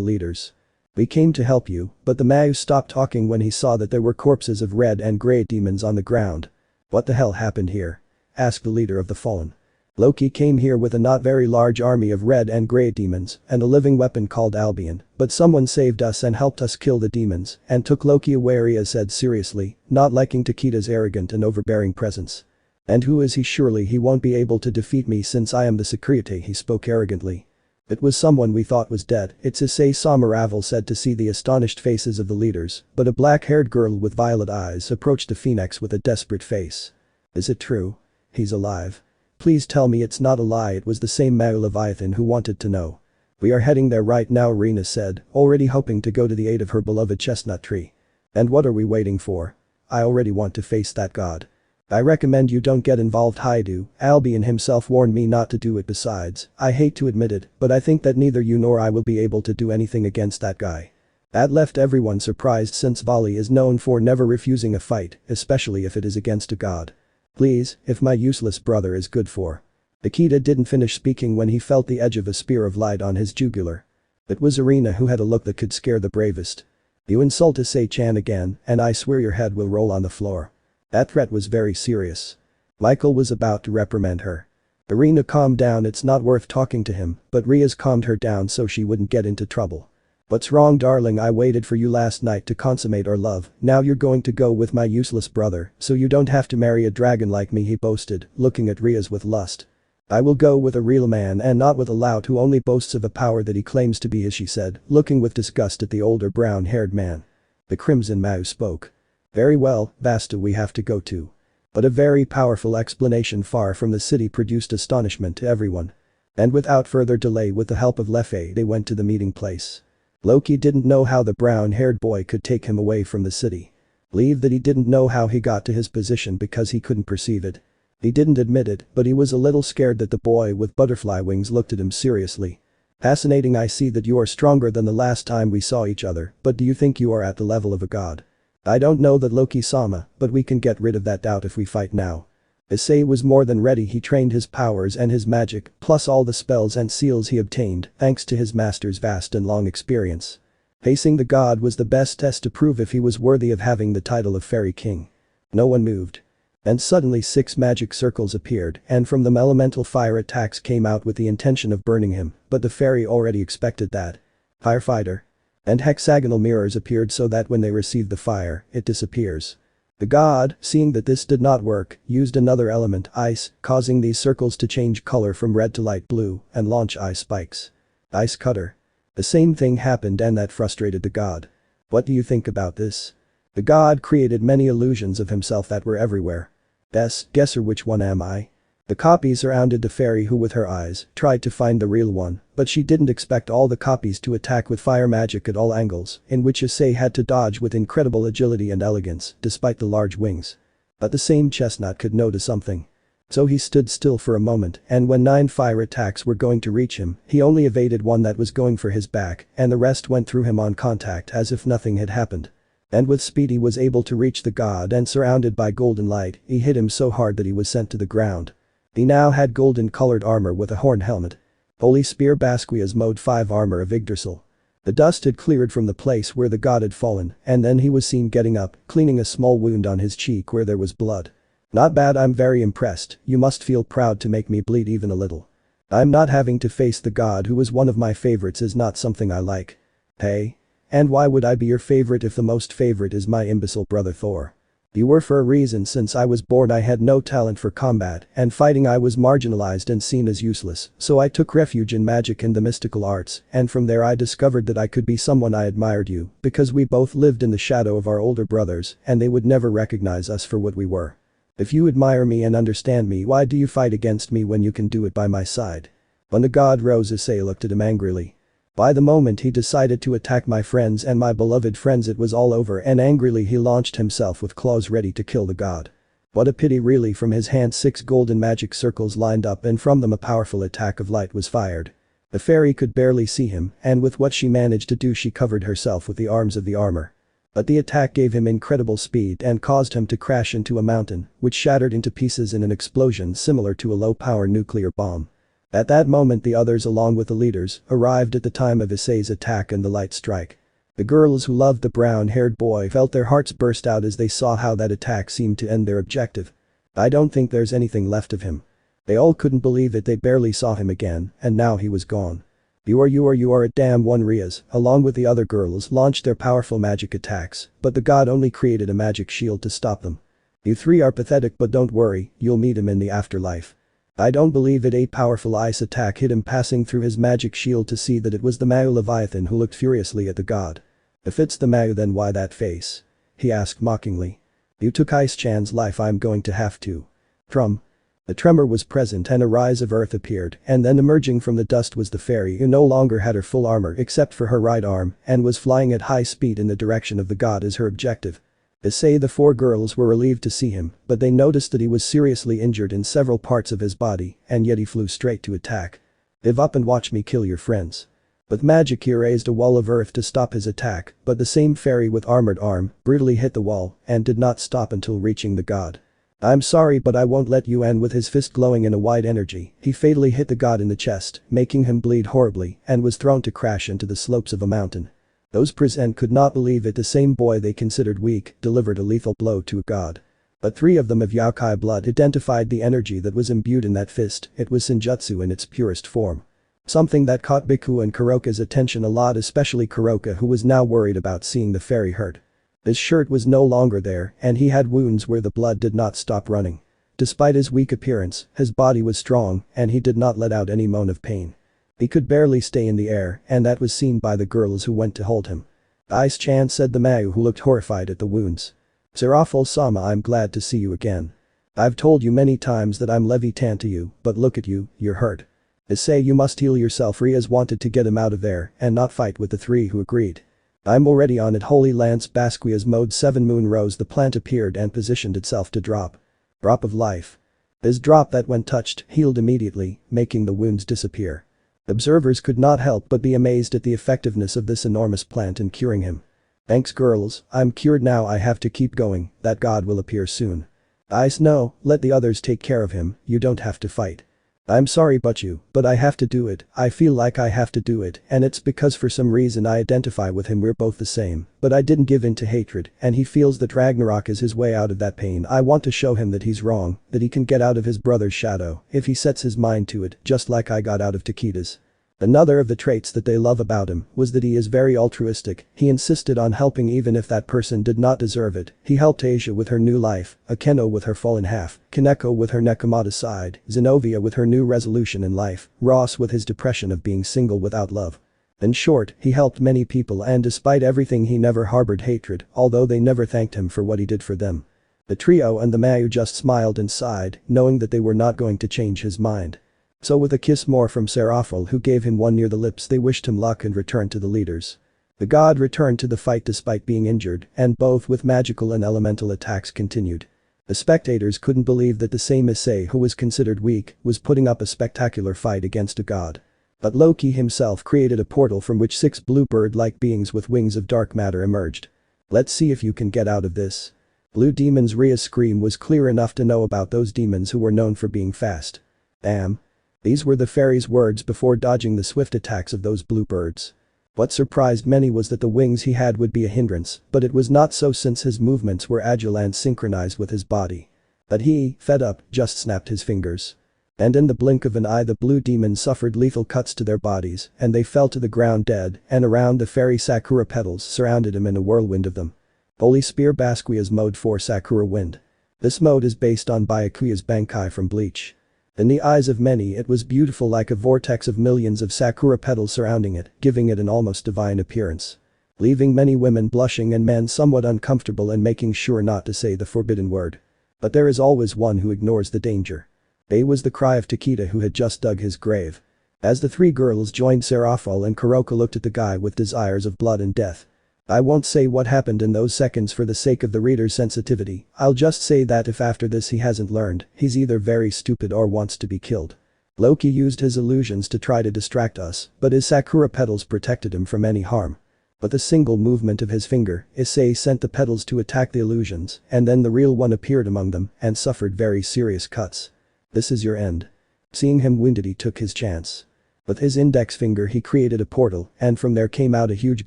leaders. We came to help you, but the Mayu stopped talking when he saw that there were corpses of red and grey demons on the ground. What the hell happened here? Asked the leader of the fallen. Loki came here with a not very large army of red and grey demons and a living weapon called Albion, but someone saved us and helped us kill the demons and took Loki away, Rias said seriously, not liking Takeda's arrogant and overbearing presence. And who is he? Surely he won't be able to defeat me since I am the sekyryutei, he spoke arrogantly. It was someone we thought was dead, it's Issei, Ravel said to see the astonished faces of the leaders, but a black-haired girl with violet eyes approached the phoenix with a desperate face. Is it true? He's alive. Please tell me it's not a lie, it was the same Mayu Leviathan who wanted to know. We are heading there right now, Irina said, already hoping to go to the aid of her beloved chestnut tree. And what are we waiting for? I already want to face that god. I recommend you don't get involved, Haidu, Albion himself warned me not to do it. Besides, I hate to admit it, but I think that neither you nor I will be able to do anything against that guy. That left everyone surprised since Vali is known for never refusing a fight, especially if it is against a god. Please, if my useless brother is good for. Takeda didn't finish speaking when he felt the edge of a spear of light on his jugular. It was Irina who had a look that could scare the bravest. You insult Issei-chan again, and I swear your head will roll on the floor. That threat was very serious. Michael was about to reprimand her. Irina calmed down, it's not worth talking to him, but Rias calmed her down so she wouldn't get into trouble. What's wrong, darling? I waited for you last night to consummate our love, now you're going to go with my useless brother, so you don't have to marry a dragon like me, he boasted, looking at Rias with lust. I will go with a real man and not with a lout who only boasts of a power that he claims to be his, she said, looking with disgust at the older brown-haired man. The Crimson Mayu spoke. Very well, Basta, we have to go too. But a very powerful explanation far from the city produced astonishment to everyone. And without further delay, with the help of Lefei, they went to the meeting place. Loki didn't know how the brown-haired boy could take him away from the city. Believe that he didn't know how he got to his position because he couldn't perceive it. He didn't admit it, but he was a little scared that the boy with butterfly wings looked at him seriously. Fascinating, I see that you are stronger than the last time we saw each other, but do you think you are at the level of a god? I don't know that, Loki-sama, but we can get rid of that doubt if we fight now. Issei was more than ready. He trained his powers and his magic, plus all the spells and seals he obtained, thanks to his master's vast and long experience. Facing the god was the best test to prove if he was worthy of having the title of Fairy King. No one moved. And suddenly 6 magic circles appeared, and from them elemental fire attacks came out with the intention of burning him, but the fairy already expected that. Firefighter. And hexagonal mirrors appeared so that when they receive the fire, it disappears. The god, seeing that this did not work, used another element, ice, causing these circles to change color from red to light blue and launch ice spikes. Ice cutter. The same thing happened, and that frustrated the god. What do you think about this? The god created many illusions of himself that were everywhere. Guesser, which one am I? The copies surrounded the fairy, who with her eyes tried to find the real one, but she didn't expect all the copies to attack with fire magic at all angles, in which Issei had to dodge with incredible agility and elegance despite the large wings. But the same chestnut could notice something. So he stood still for a moment, and when 9 fire attacks were going to reach him, he only evaded one that was going for his back, and the rest went through him on contact as if nothing had happened. And with speed he was able to reach the god, and surrounded by golden light, he hit him so hard that he was sent to the ground. He now had golden-colored armor with a horn helmet. Holy Spear, Basquia's Mode 5 armor of Yggdrasil. The dust had cleared from the place where the god had fallen, and then he was seen getting up, cleaning a small wound on his cheek where there was blood. Not bad, I'm very impressed. You must feel proud to make me bleed even a little. I'm not having to face the god who was one of my favorites is not something I like. Hey? And why would I be your favorite if the most favorite is my imbecile brother Thor? You were for a reason. Since I was born I had no talent for combat and fighting. I was marginalized and seen as useless, so I took refuge in magic and the mystical arts, and from there I discovered that I could be someone. I admired you because we both lived in the shadow of our older brothers and they would never recognize us for what we were. If you admire me and understand me, why do you fight against me when you can do it by my side? When the god rose, Issei looked at him angrily. By the moment he decided to attack my friends and my beloved friends, it was all over, and angrily he launched himself with claws ready to kill the god. What a pity, really. From his hand 6 golden magic circles lined up and from them a powerful attack of light was fired. The fairy could barely see him, and with what she managed to do she covered herself with the arms of the armor. But the attack gave him incredible speed and caused him to crash into a mountain, which shattered into pieces in an explosion similar to a low-power nuclear bomb. At that moment the others, along with the leaders, arrived at the time of Issei's attack and the light strike. The girls who loved the brown-haired boy felt their hearts burst out as they saw how that attack seemed to end their objective. I don't think there's anything left of him. They all couldn't believe it. They barely saw him again, and now he was gone. You are a damn one. Rias, along with the other girls, launched their powerful magic attacks, but the god only created a magic shield to stop them. You 3 are pathetic, but don't worry, you'll meet him in the afterlife. I don't believe it. A powerful ice attack hit him, passing through his magic shield to see that it was the Mao Leviathan who looked furiously at the god. If it's the Mao, then why that face? He asked mockingly. You took Ice-chan's life, I'm going to have to. Trum. The tremor was present and a rise of earth appeared, and then emerging from the dust was the fairy, who no longer had her full armor except for her right arm and was flying at high speed in the direction of the god as her objective. Issei, the 4 girls were relieved to see him, but they noticed that he was seriously injured in several parts of his body, and yet he flew straight to attack. Live up and watch me kill your friends. With magic he raised a wall of earth to stop his attack, but the same fairy with armored arm brutally hit the wall and did not stop until reaching the god. I'm sorry, but I won't let you. And with his fist glowing in a white energy, he fatally hit the god in the chest, making him bleed horribly, and was thrown to crash into the slopes of a mountain. Those present could not believe it. The same boy they considered weak delivered a lethal blow to a god. But 3 of them of Yokai blood identified the energy that was imbued in that fist. It was Senjutsu in its purest form. Something that caught Biku and Kuroka's attention a lot, especially Kuroka, who was now worried about seeing the fairy hurt. His shirt was no longer there and he had wounds where the blood did not stop running. Despite his weak appearance, his body was strong and he did not let out any moan of pain. He could barely stay in the air, and that was seen by the girls who went to hold him. Ice-chan, said the Mao, who looked horrified at the wounds. Serafal-sama, I'm glad to see you again. I've told you many times that I'm Levitan to you, but look at you, you're hurt. Issei, you must heal yourself. Rias wanted to get him out of there and not fight with the 3 who agreed. I'm already on it. Holy Lance Basquia's mode 7 moon rose. The plant appeared and positioned itself to drop. Drop of life. This drop that when touched healed immediately, making the wounds disappear. Observers could not help but be amazed at the effectiveness of this enormous plant in curing him. Thanks girls, I'm cured now. I have to keep going, that god will appear soon. Ice, no, let the others take care of him, you don't have to fight. I'm sorry but I have to do it. I feel like I have to do it, and it's because for some reason I identify with him. We're both the same, but I didn't give in to hatred, and he feels that Ragnarok is his way out of that pain. I want to show him that he's wrong, that he can get out of his brother's shadow if he sets his mind to it, just like I got out of Takeda's. Another of the traits that they love about him was that he is very altruistic. He insisted on helping even if that person did not deserve it. He helped Asia with her new life, Akeno with her fallen half, Kaneko with her Nekomata side, Zenobia with her new resolution in life, Ross with his depression of being single without love. In short, he helped many people, and despite everything he never harbored hatred, although they never thanked him for what he did for them. The trio and the Mayu just smiled and sighed, knowing that they were not going to change his mind. So with a kiss more from Serafal, who gave him one near the lips, they wished him luck and returned to the leaders. The god returned to the fight despite being injured, and both with magical and elemental attacks continued. The spectators couldn't believe that the same Issei, who was considered weak, was putting up a spectacular fight against a god. But Loki himself created a portal from which 6 blue bird-like beings with wings of dark matter emerged. Let's see if you can get out of this. Blue Demon's Rias' scream was clear enough to know about those demons who were known for being fast. Damn. These were the fairy's words before dodging the swift attacks of those blue birds. What surprised many was that the wings he had would be a hindrance, but it was not so since his movements were agile and synchronized with his body. But he, fed up, just snapped his fingers. And in the blink of an eye the blue demons suffered lethal cuts to their bodies and they fell to the ground dead, and around the fairy sakura petals surrounded him in a whirlwind of them. Holy Spear Basquia's Mode 4 Sakura Wind. This mode is based on Byakuya's Bankai from Bleach. In the eyes of many it was beautiful, like a vortex of millions of sakura petals surrounding it, giving it an almost divine appearance. Leaving many women blushing and men somewhat uncomfortable and making sure not to say the forbidden word. But there is always one who ignores the danger. It was the cry of Takeda, who had just dug his grave. As the three girls joined Serafal and Kuroka looked at the guy with desires of blood and death. I won't say what happened in those seconds for the sake of the reader's sensitivity, I'll just say that if after this he hasn't learned, he's either very stupid or wants to be killed. Loki used his illusions to try to distract us, but his sakura petals protected him from any harm. With a single movement of his finger, Issei sent the petals to attack the illusions, and then the real one appeared among them and suffered very serious cuts. This is your end. Seeing him wounded, he took his chance. With his index finger he created a portal, and from there came out a huge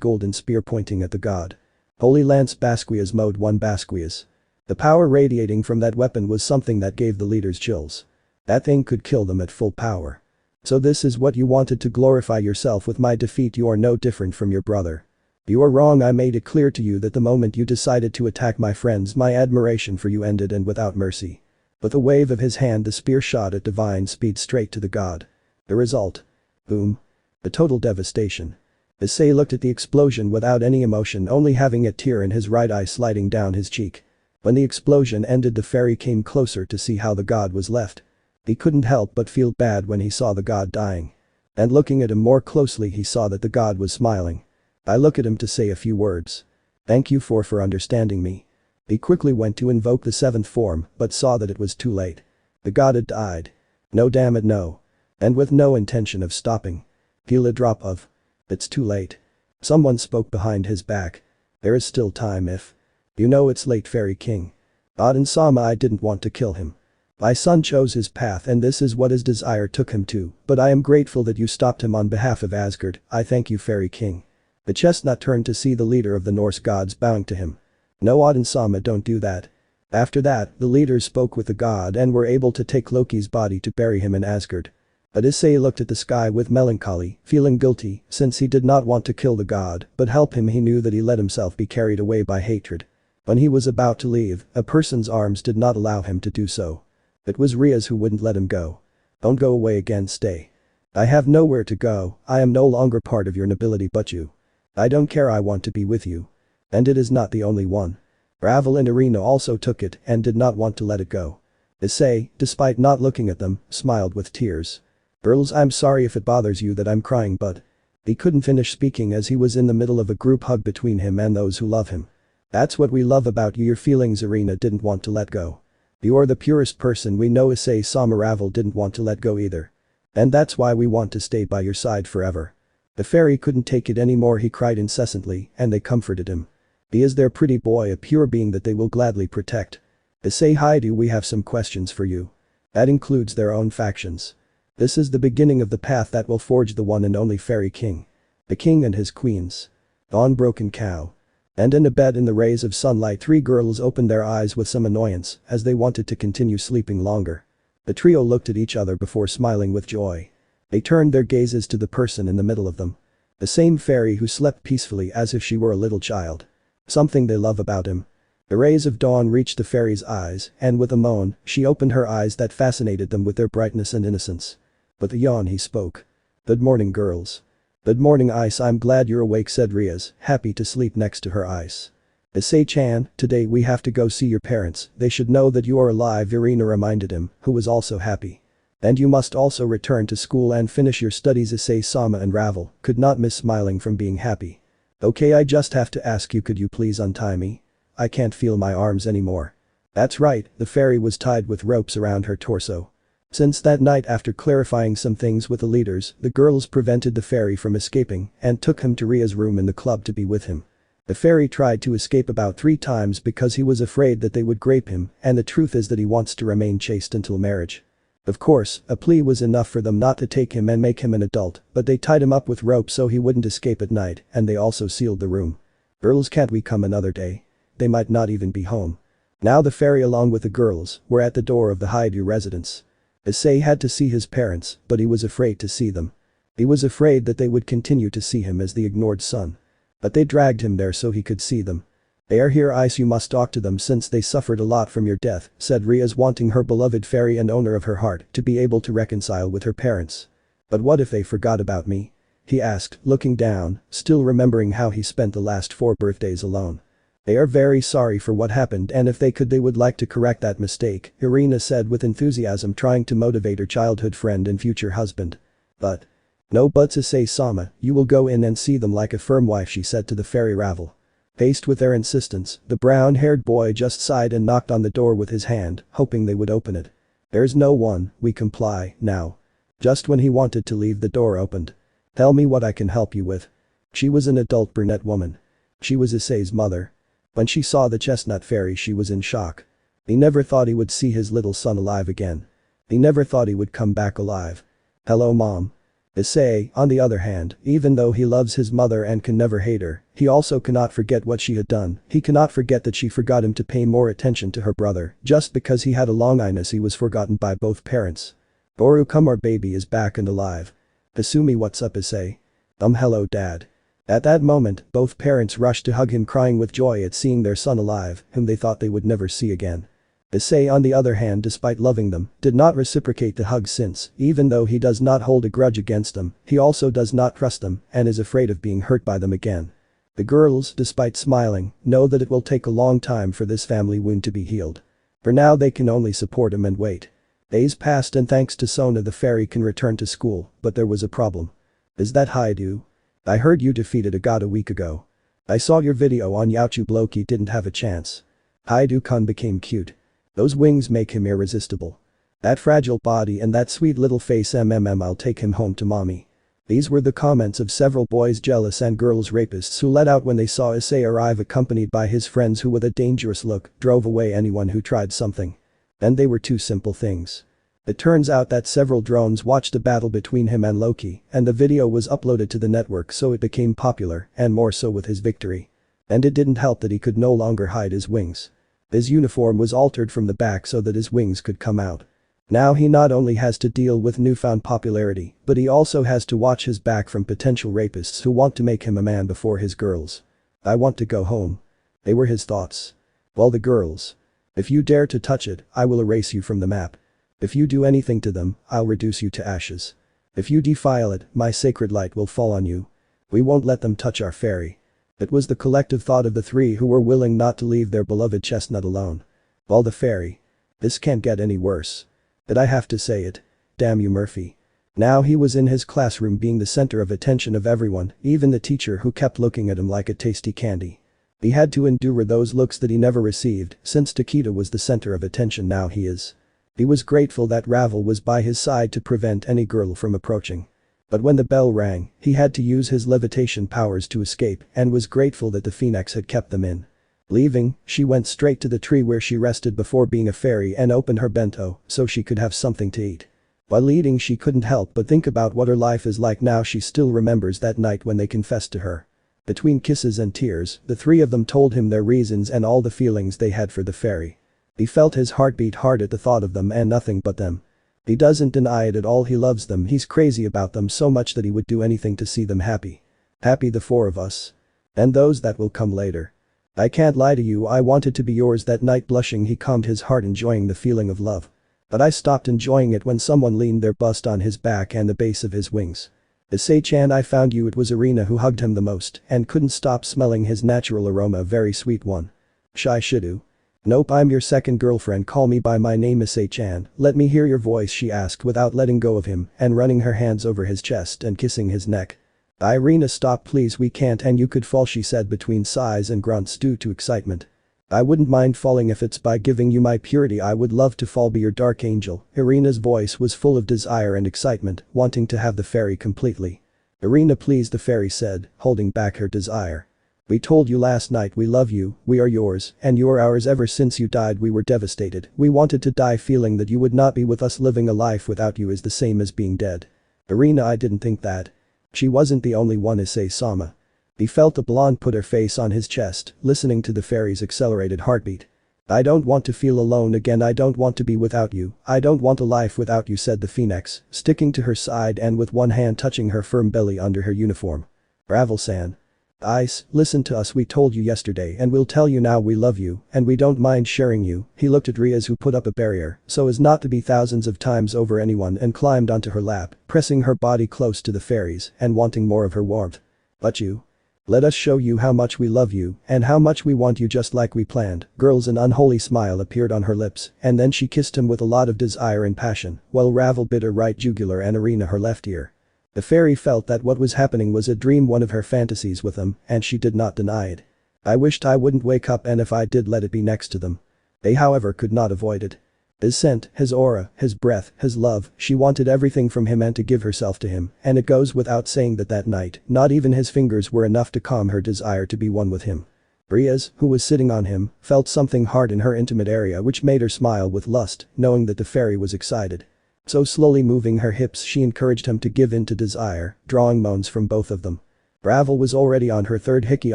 golden spear pointing at the god. Holy Lance Basquia's Mode 1 Basquia's. The power radiating from that weapon was something that gave the leaders chills. That thing could kill them at full power. So this is what you wanted to glorify yourself with my defeat? You are no different from your brother. You are wrong. I made it clear to you that the moment you decided to attack my friends, my admiration for you ended, and without mercy. With a wave of his hand the spear shot at divine speed straight to the god. The result. Boom. A total devastation. Issei looked at the explosion without any emotion, only having a tear in his right eye sliding down his cheek. When the explosion ended, the fairy came closer to see how the god was left. He couldn't help but feel bad when he saw the god dying. And looking at him more closely, he saw that the god was smiling. I look at him to say a few words. Thank you for understanding me. He quickly went to invoke the seventh form, but saw that it was too late. The god had died. No, damn it, no. And with no intention of stopping. Feel a drop of. It's too late. Someone spoke behind his back. There is still time if. You know it's late, Fairy King. Odin-sama, I didn't want to kill him. My son chose his path and this is what his desire took him to, but I am grateful that you stopped him on behalf of Asgard. I thank you, Fairy King. The chestnut turned to see the leader of the Norse gods bowing to him. No, Odin-sama, don't do that. After that, the leaders spoke with the god and were able to take Loki's body to bury him in Asgard. But Issei looked at the sky with melancholy, feeling guilty since he did not want to kill the god, but help him. He knew that he let himself be carried away by hatred. When he was about to leave, a person's arms did not allow him to do so. It was Rias who wouldn't let him go. Don't go away again, stay. I have nowhere to go, I am no longer part of your nobility but you. I don't care, I want to be with you. And it is not the only one. Ravel and Irina also took it and did not want to let it go. Issei, despite not looking at them, smiled with tears. Girls, I'm sorry if it bothers you that I'm crying, but. He couldn't finish speaking as he was in the middle of a group hug between him and those who love him. That's what we love about you, your feelings. Irina didn't want to let go. You are the purest person we know. Issei-sama, Ravel didn't want to let go either. And that's why we want to stay by your side forever. The fairy couldn't take it anymore, he cried incessantly, and they comforted him. He is their pretty boy, a pure being that they will gladly protect. Issei, hi, do we have some questions for you? That includes their own factions. This is the beginning of the path that will forge the one and only Fairy King. The king and his queens. On Broken Cow. And in a bed in the rays of sunlight, three girls opened their eyes with some annoyance as they wanted to continue sleeping longer. The trio looked at each other before smiling with joy. They turned their gazes to the person in the middle of them. The same fairy who slept peacefully as if she were a little child. Something they love about him. The rays of dawn reached the fairy's eyes, and with a moan, she opened her eyes that fascinated them with their brightness and innocence. With a yawn he spoke. Good morning, girls. Good morning, Ice. I'm glad you're awake, said Rias, happy to sleep next to her Ice. Issei-chan, today we have to go see your parents, they should know that you are alive, Irina reminded him, who was also happy. And you must also return to school and finish your studies. Issei-sama and Ravel could not miss smiling from being happy. Okay, I just have to ask you, could you please untie me? I can't feel my arms anymore. That's right, the fairy was tied with ropes around her torso. Since that night, after clarifying some things with the leaders, the girls prevented the fairy from escaping and took him to Ria's room in the club to be with him. The fairy tried to escape about 3 times because he was afraid that they would grape him, and the truth is that he wants to remain chaste until marriage. Of course, a plea was enough for them not to take him and make him an adult, but they tied him up with ropes so he wouldn't escape at night, and they also sealed the room. Girls, can't we come another day? They might not even be home. Now the fairy along with the girls were at the door of the Haidu residence. Issei had to see his parents, but he was afraid to see them. He was afraid that they would continue to see him as the ignored son. But they dragged him there so he could see them. They are here Ice, you must talk to them since they suffered a lot from your death, said Rias, wanting her beloved fairy and owner of her heart to be able to reconcile with her parents. But what if they forgot about me? He asked, looking down, still remembering how he spent the last 4 birthdays alone. They are very sorry for what happened, and if they could they would like to correct that mistake, Irina said with enthusiasm, trying to motivate her childhood friend and future husband. But. No buts, Issei-sama, you will go in and see them like a firm wife, she said to the fairy Ravel. Faced with their insistence, the brown-haired boy just sighed and knocked on the door with his hand, hoping they would open it. There's no one, we comply, now. Just when he wanted to leave, the door opened. Tell me what I can help you with. She was an adult brunette woman. She was Issei's mother. When she saw the chestnut fairy, she was in shock. He never thought he would see his little son alive again. He never thought he would come back alive. Hello, Mom. Issei, on the other hand, even though he loves his mother and can never hate her, he also cannot forget what she had done. He cannot forget that she forgot him to pay more attention to her brother. Just because he had a long illness, he was forgotten by both parents. Boru, come, our baby is back and alive. Asumi, what's up, Issei? Hello, Dad. At that moment, both parents rushed to hug him, crying with joy at seeing their son alive, whom they thought they would never see again. Issei, on the other hand, despite loving them, did not reciprocate the hug, since, even though he does not hold a grudge against them, he also does not trust them and is afraid of being hurt by them again. The girls, despite smiling, know that it will take a long time for this family wound to be healed. For now they can only support him and wait. Days passed, and thanks to Sona the fairy can return to school, but there was a problem. Is that Haidu? I heard you defeated a god a week ago. I saw your video on YouTube. Loki didn't have a chance. Haidu-kun became cute. Those wings make him irresistible. That fragile body and that sweet little face, I'll take him home to mommy. These were the comments of several boys jealous and girls rapists who let out when they saw Issei arrive accompanied by his friends, who with a dangerous look drove away anyone who tried something. And they were 2 simple things. It turns out that several drones watched the battle between him and Loki, and the video was uploaded to the network, so it became popular, and more so with his victory. And it didn't help that he could no longer hide his wings. His uniform was altered from the back so that his wings could come out. Now he not only has to deal with newfound popularity, but he also has to watch his back from potential rapists who want to make him a man before his girls. I want to go home. They were his thoughts. Well, the girls. If you dare to touch it, I will erase you from the map. If you do anything to them, I'll reduce you to ashes. If you defile it, my sacred light will fall on you. We won't let them touch our fairy. It was the collective thought of the 3 who were willing not to leave their beloved chestnut alone. Well, the fairy. This can't get any worse. Did I have to say it? Damn you, Murphy. Now he was in his classroom, being the center of attention of everyone, even the teacher, who kept looking at him like a tasty candy. He had to endure those looks that he never received, since Takeda was the center of attention. Now he is. He was grateful that Ravel was by his side to prevent any girl from approaching. But when the bell rang, he had to use his levitation powers to escape, and was grateful that the phoenix had kept them in. Leaving, she went straight to the tree where she rested before being a fairy and opened her bento so she could have something to eat. While eating, she couldn't help but think about what her life is like now. She still remembers that night when they confessed to her. Between kisses and tears, the 3 of them told him their reasons and all the feelings they had for the fairy. He felt his heart beat hard at the thought of them and nothing but them. He doesn't deny it at all, he loves them, he's crazy about them so much that he would do anything to see them happy. Happy, the 4 of us. And those that will come later. I can't lie to you, I wanted to be yours that night. Blushing, he calmed his heart, enjoying the feeling of love. But I stopped enjoying it when someone leaned their bust on his back and the base of his wings. Issei-chan, I found you. It was Irina who hugged him the most and couldn't stop smelling his natural aroma, very sweet one. Shy Shidu. Nope, I'm your second girlfriend, call me by my name, Issei-chan, let me hear your voice, she asked without letting go of him and running her hands over his chest and kissing his neck. Irina, stop please, we can't, and you could fall, she said between sighs and grunts due to excitement. I wouldn't mind falling if it's by giving you my purity, I would love to fall, be your dark angel. Irina's voice was full of desire and excitement, wanting to have the fairy completely. Irina, please, the fairy said, holding back her desire. We told you last night we love you, we are yours, and you are ours. Ever since you died we were devastated, we wanted to die, feeling that you would not be with us. Living a life without you is the same as being dead. Irina, I didn't think that. She wasn't the only one, Issei-sama. He felt the blonde put her face on his chest, listening to the fairy's accelerated heartbeat. I don't want to feel alone again, I don't want to be without you, I don't want a life without you, said the phoenix, sticking to her side and with one hand touching her firm belly under her uniform. Ravel-san. Ice, listen to us, we told you yesterday and we'll tell you now, we love you and we don't mind sharing you. He looked at Rias, who put up a barrier so as not to be thousands of times over anyone, and climbed onto her lap, pressing her body close to the fairy's and wanting more of her warmth. But you. Let us show you how much we love you and how much we want you, just like we planned. Girls, an unholy smile appeared on her lips, and then she kissed him with a lot of desire and passion, while Ravel bit her right jugular and Irina her left ear. The fairy felt that what was happening was a dream, one of her fantasies with him, and she did not deny it. I wished I wouldn't wake up, and if I did, let it be next to them. They, however, could not avoid it. His scent, his aura, his breath, his love, she wanted everything from him and to give herself to him, and it goes without saying that night, not even his fingers were enough to calm her desire to be one with him. Rias, who was sitting on him, felt something hard in her intimate area which made her smile with lust, knowing that the fairy was excited. So slowly moving her hips, she encouraged him to give in to desire, drawing moans from both of them. Ravel was already on her third hickey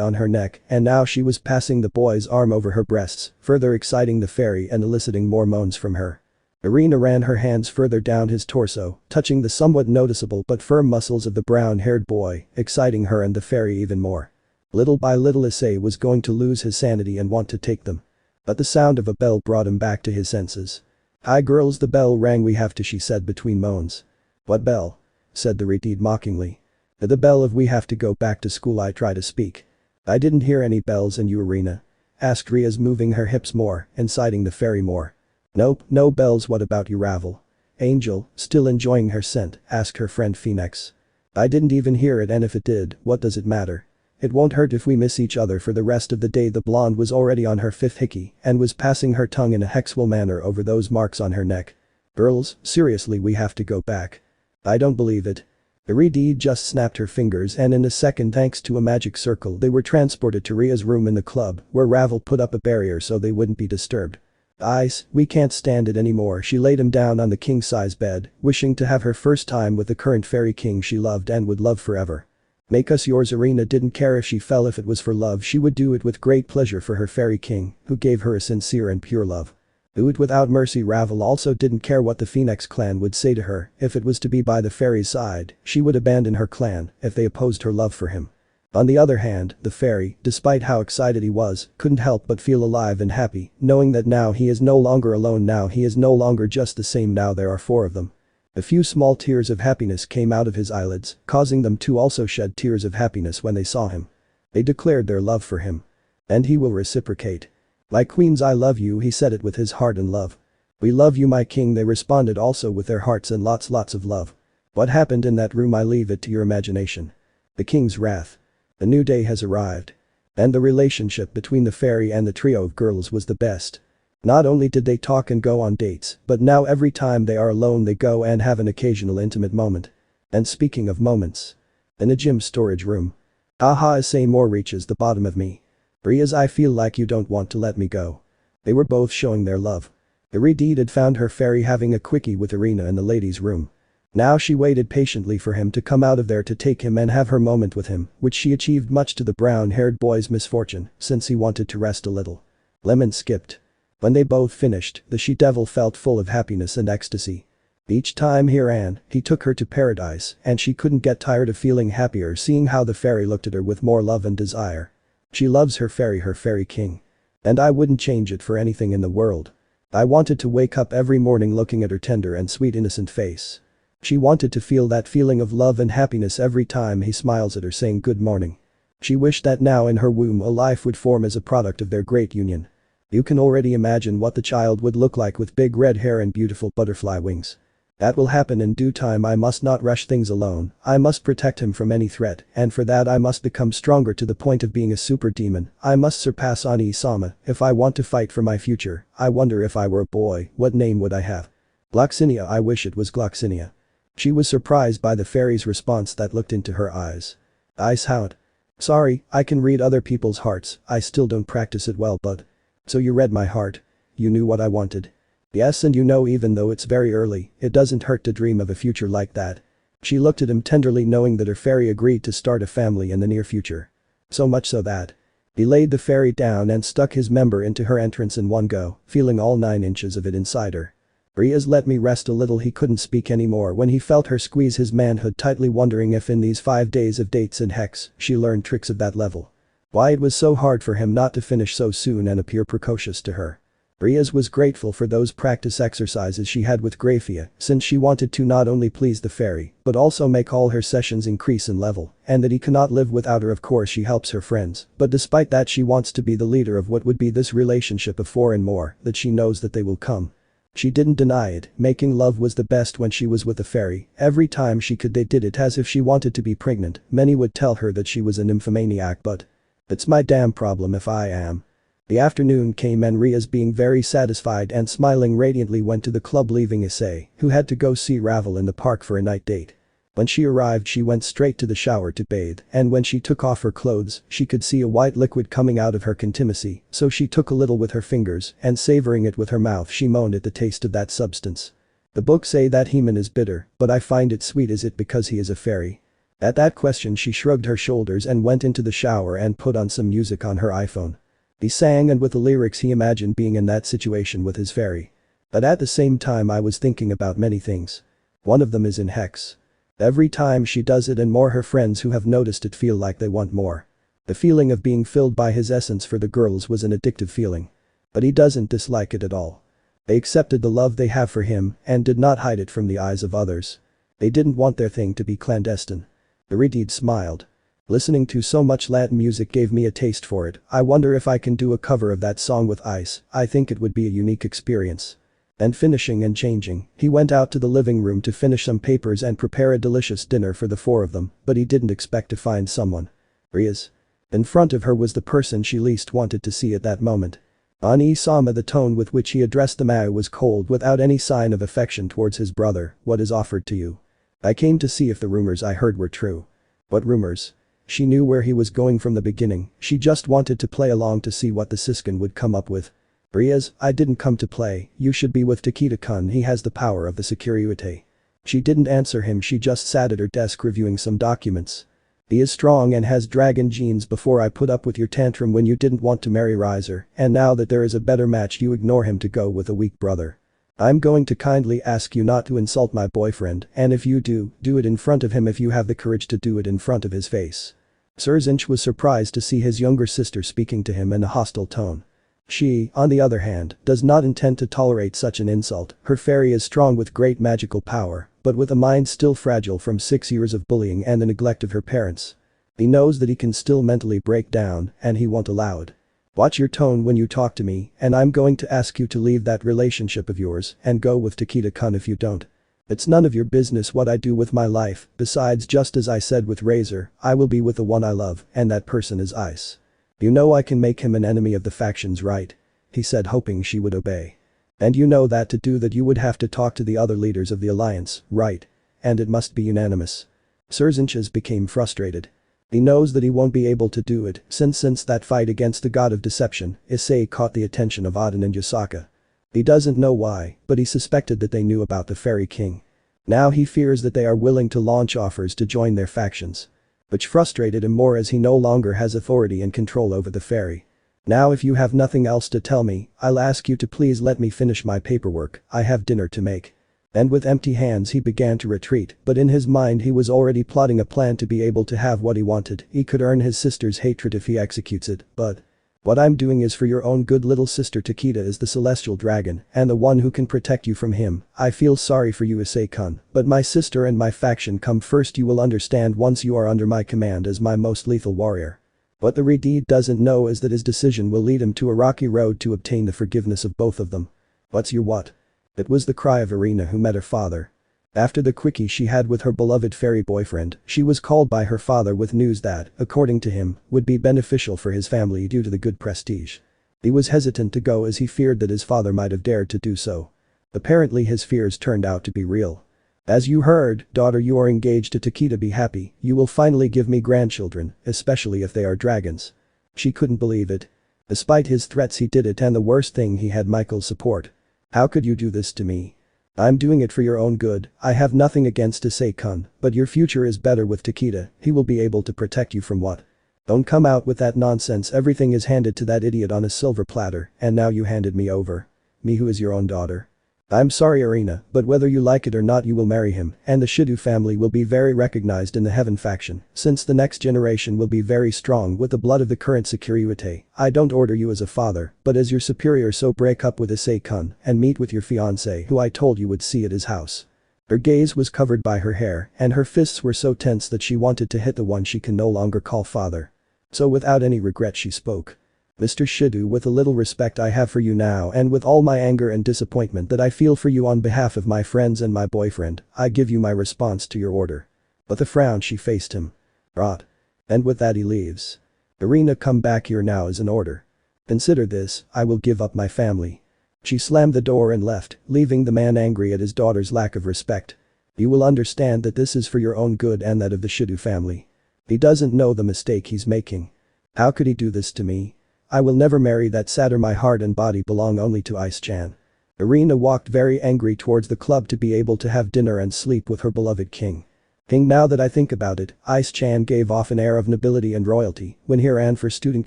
on her neck, and now she was passing the boy's arm over her breasts, further exciting the fairy and eliciting more moans from her. Irina ran her hands further down his torso, touching the somewhat noticeable but firm muscles of the brown-haired boy, exciting her and the fairy even more. Little by little Issei was going to lose his sanity and want to take them. But the sound of a bell brought him back to his senses. "Hi girls, the bell rang, we have to," she said between moans. "What bell?" said the retard mockingly. "The bell of we have to go back to school," I try to speak. "I didn't hear any bells, and you, Irina?" asked Rias, moving her hips more, inciting the fairy more. "Nope, no bells. What about you, Ravel?" Angel, still enjoying her scent, asked her friend Phoenix. "I didn't even hear it, and if it did, what does it matter? It won't hurt if we miss each other for the rest of the day." The blonde was already on her fifth hickey and was passing her tongue in a sexual manner over those marks on her neck. "Girls, seriously, we have to go back." "I don't believe it." Irina just snapped her fingers, and in a second, thanks to a magic circle, they were transported to Ria's room in the club, where Ravel put up a barrier so they wouldn't be disturbed. "Ice, we can't stand it anymore." She laid him down on the king-size bed, wishing to have her first time with the current fairy king she loved and would love forever. "Make us yours." Irina didn't care if she fell. If it was for love, she would do it with great pleasure for her fairy king, who gave her a sincere and pure love. Do it without mercy. Ravel also didn't care what the Phoenix clan would say to her. If it was to be by the fairy's side, she would abandon her clan if they opposed her love for him. On the other hand, the fairy, despite how excited he was, couldn't help but feel alive and happy, knowing that now he is no longer alone, now he is no longer just the same, now there are four of them. A few small tears of happiness came out of his eyelids, causing them to also shed tears of happiness when they saw him. They declared their love for him. And he will reciprocate. "My queens, I love you," he said it with his heart and love. "We love you, my king," they responded also with their hearts and lots of love. What happened in that room, I leave it to your imagination. The king's wrath. A new day has arrived. And the relationship between the fairy and the trio of girls was the best. Not only did they talk and go on dates, but now every time they are alone they go and have an occasional intimate moment. And speaking of moments. In a gym storage room. "Aha, Issei more reaches the bottom of me. Rias, I feel like you don't want to let me go." They were both showing their love. Irina had found her fairy having a quickie with Irina in the ladies' room. Now she waited patiently for him to come out of there to take him and have her moment with him, which she achieved much to the brown-haired boy's misfortune, since he wanted to rest a little. Lemon skipped. When they both finished, the she-devil felt full of happiness and ecstasy. Each time he ran, he took her to paradise, and she couldn't get tired of feeling happier seeing how the fairy looked at her with more love and desire. She loves her fairy king. And I wouldn't change it for anything in the world. I wanted to wake up every morning looking at her tender and sweet innocent face. She wanted to feel that feeling of love and happiness every time he smiles at her saying good morning. She wished that now in her womb a life would form as a product of their great union. You can already imagine what the child would look like with big red hair and beautiful butterfly wings. That will happen in due time. I must not rush things alone. I must protect him from any threat, and for that I must become stronger to the point of being a super demon. I must surpass Oni-sama if I want to fight for my future. I wonder if I were a boy, what name would I have? Gloxinia. I wish it was Gloxinia. She was surprised by the fairy's response that looked into her eyes. "Ice hound. Sorry, I can read other people's hearts, I still don't practice it well, but. So you read my heart. You knew what I wanted. Yes, and you know, even though it's very early, it doesn't hurt to dream of a future like that." She looked at him tenderly, knowing that her fairy agreed to start a family in the near future. So much so that. He laid the fairy down and stuck his member into her entrance in one go, feeling all 9 inches of it inside her. Rias let me rest a little. He couldn't speak anymore when he felt her squeeze his manhood tightly, wondering if in these 5 days of dates in Hex, she learned tricks of that level. Why it was so hard for him not to finish so soon and appear precocious to her. Rias was grateful for those practice exercises she had with Graphia, since she wanted to not only please the fairy, but also make all her sessions increase in level, and that he cannot live without her. Of course she helps her friends, but despite that she wants to be the leader of what would be this relationship of 4 and more, that she knows that they will come. She didn't deny it, making love was the best when she was with the fairy. Every time she could they did it as if she wanted to be pregnant. Many would tell her that she was a nymphomaniac, but it's my damn problem if I am. The afternoon came and Rias, being very satisfied and smiling radiantly, went to the club, leaving Issei, who had to go see Ravel in the park for a night date. When she arrived she went straight to the shower to bathe, and when she took off her clothes she could see a white liquid coming out of her contumacy, so she took a little with her fingers and savoring it with her mouth she moaned at the taste of that substance. The books say that Heman is bitter, but I find it sweet. Is it because he is a fairy? At that question she shrugged her shoulders and went into the shower and put on some music on her iPhone. He sang, and with the lyrics he imagined being in that situation with his fairy. But at the same time I was thinking about many things. One of them is in Hex. Every time she does it and more, her friends who have noticed it feel like they want more. The feeling of being filled by his essence for the girls was an addictive feeling. But he doesn't dislike it at all. They accepted the love they have for him and did not hide it from the eyes of others. They didn't want their thing to be clandestine. The Redeed smiled. Listening to so much Latin music gave me a taste for it. I wonder if I can do a cover of that song with Ice. I think it would be a unique experience. Then finishing and changing, he went out to the living room to finish some papers and prepare a delicious dinner for the 4 of them, but he didn't expect to find someone. Rias. In front of her was the person she least wanted to see at that moment. On Isama, the tone with which he addressed the Mao was cold, without any sign of affection towards his brother. What is offered to you? I came to see if the rumors I heard were true. What rumors? She knew where he was going from the beginning. She just wanted to play along to see what the Siskin would come up with. Rias, I didn't come to play. You should be with Takeda-kun. He has the power of the sekyryutei. She didn't answer him. She just sat at her desk reviewing some documents. He is strong and has dragon genes. Before I put up with your tantrum when you didn't want to marry Riser, and now that there is a better match you ignore him to go with a weak brother. I'm going to kindly ask you not to insult my boyfriend, and if you do it in front of him if you have the courage to do it in front of his face. Serzinch was surprised to see his younger sister speaking to him in a hostile tone. She, on the other hand, does not intend to tolerate such an insult. Her fairy is strong with great magical power, but with a mind still fragile from 6 years of bullying and the neglect of her parents. He knows that he can still mentally break down, and he won't allow it. Watch your tone when you talk to me, and I'm going to ask you to leave that relationship of yours and go with Takeda-kun if you don't. It's none of your business what I do with my life. Besides, just as I said with Razor, I will be with the one I love, and that person is Ice. You know I can make him an enemy of the factions, right? He said, hoping she would obey. And you know that to do that you would have to talk to the other leaders of the alliance, right? And it must be unanimous. Serzinches became frustrated. He knows that he won't be able to do it since that fight against the god of deception, Issei caught the attention of Aden and Yasaka. He doesn't know why, but he suspected that they knew about the Fairy King. Now he fears that they are willing to launch offers to join their factions. Which frustrated him more as he no longer has authority and control over the fairy. Now if you have nothing else to tell me, I'll ask you to please let me finish my paperwork. I have dinner to make. And with empty hands he began to retreat, but in his mind he was already plotting a plan to be able to have what he wanted. He could earn his sister's hatred if he executes it, but what I'm doing is for your own good. Little sister Takeda is the celestial dragon and the one who can protect you from him. I feel sorry for you, Issei-kun, but my sister and my faction come first. You will understand once you are under my command as my most lethal warrior. What the Redeed doesn't know is that his decision will lead him to a rocky road to obtain the forgiveness of both of them. What's your what? It was the cry of Irina, who met her father. After the quickie she had with her beloved fairy boyfriend, she was called by her father with news that, according to him, would be beneficial for his family due to the good prestige. He was hesitant to go as he feared that his father might have dared to do so. Apparently his fears turned out to be real. As you heard, daughter, you are engaged to Takeda. Be happy, you will finally give me grandchildren, especially if they are dragons. She couldn't believe it. Despite his threats he did it, and the worst thing, he had Michael's support. How could you do this to me? I'm doing it for your own good. I have nothing against Issei-kun, but your future is better with Takeda. He will be able to protect you from what? Don't come out with that nonsense. Everything is handed to that idiot on a silver platter, and now you handed me over. Me, who is your own daughter. I'm sorry Irina, but whether you like it or not you will marry him, and the Shidu family will be very recognized in the Heaven faction, since the next generation will be very strong with the blood of the current sekyryutei. I don't order you as a father, but as your superior, so break up with Issei-kun and meet with your fiancé who I told you would see at his house. Her gaze was covered by her hair, and her fists were so tense that she wanted to hit the one she can no longer call father. So without any regret she spoke. Mr. Shidu, with a little respect I have for you now and with all my anger and disappointment that I feel for you on behalf of my friends and my boyfriend, I give you my response to your order. With a frown she faced him. Rot. And with that he leaves. Irina, come back here now is an order. Consider this, I will give up my family. She slammed the door and left, leaving the man angry at his daughter's lack of respect. You will understand that this is for your own good and that of the Shidu family. He doesn't know the mistake he's making. How could he do this to me? I will never marry that satyr. My heart and body belong only to Ice-chan. Irina walked very angry towards the club to be able to have dinner and sleep with her beloved king. Now that I think about it, Ice-chan gave off an air of nobility and royalty when he ran for student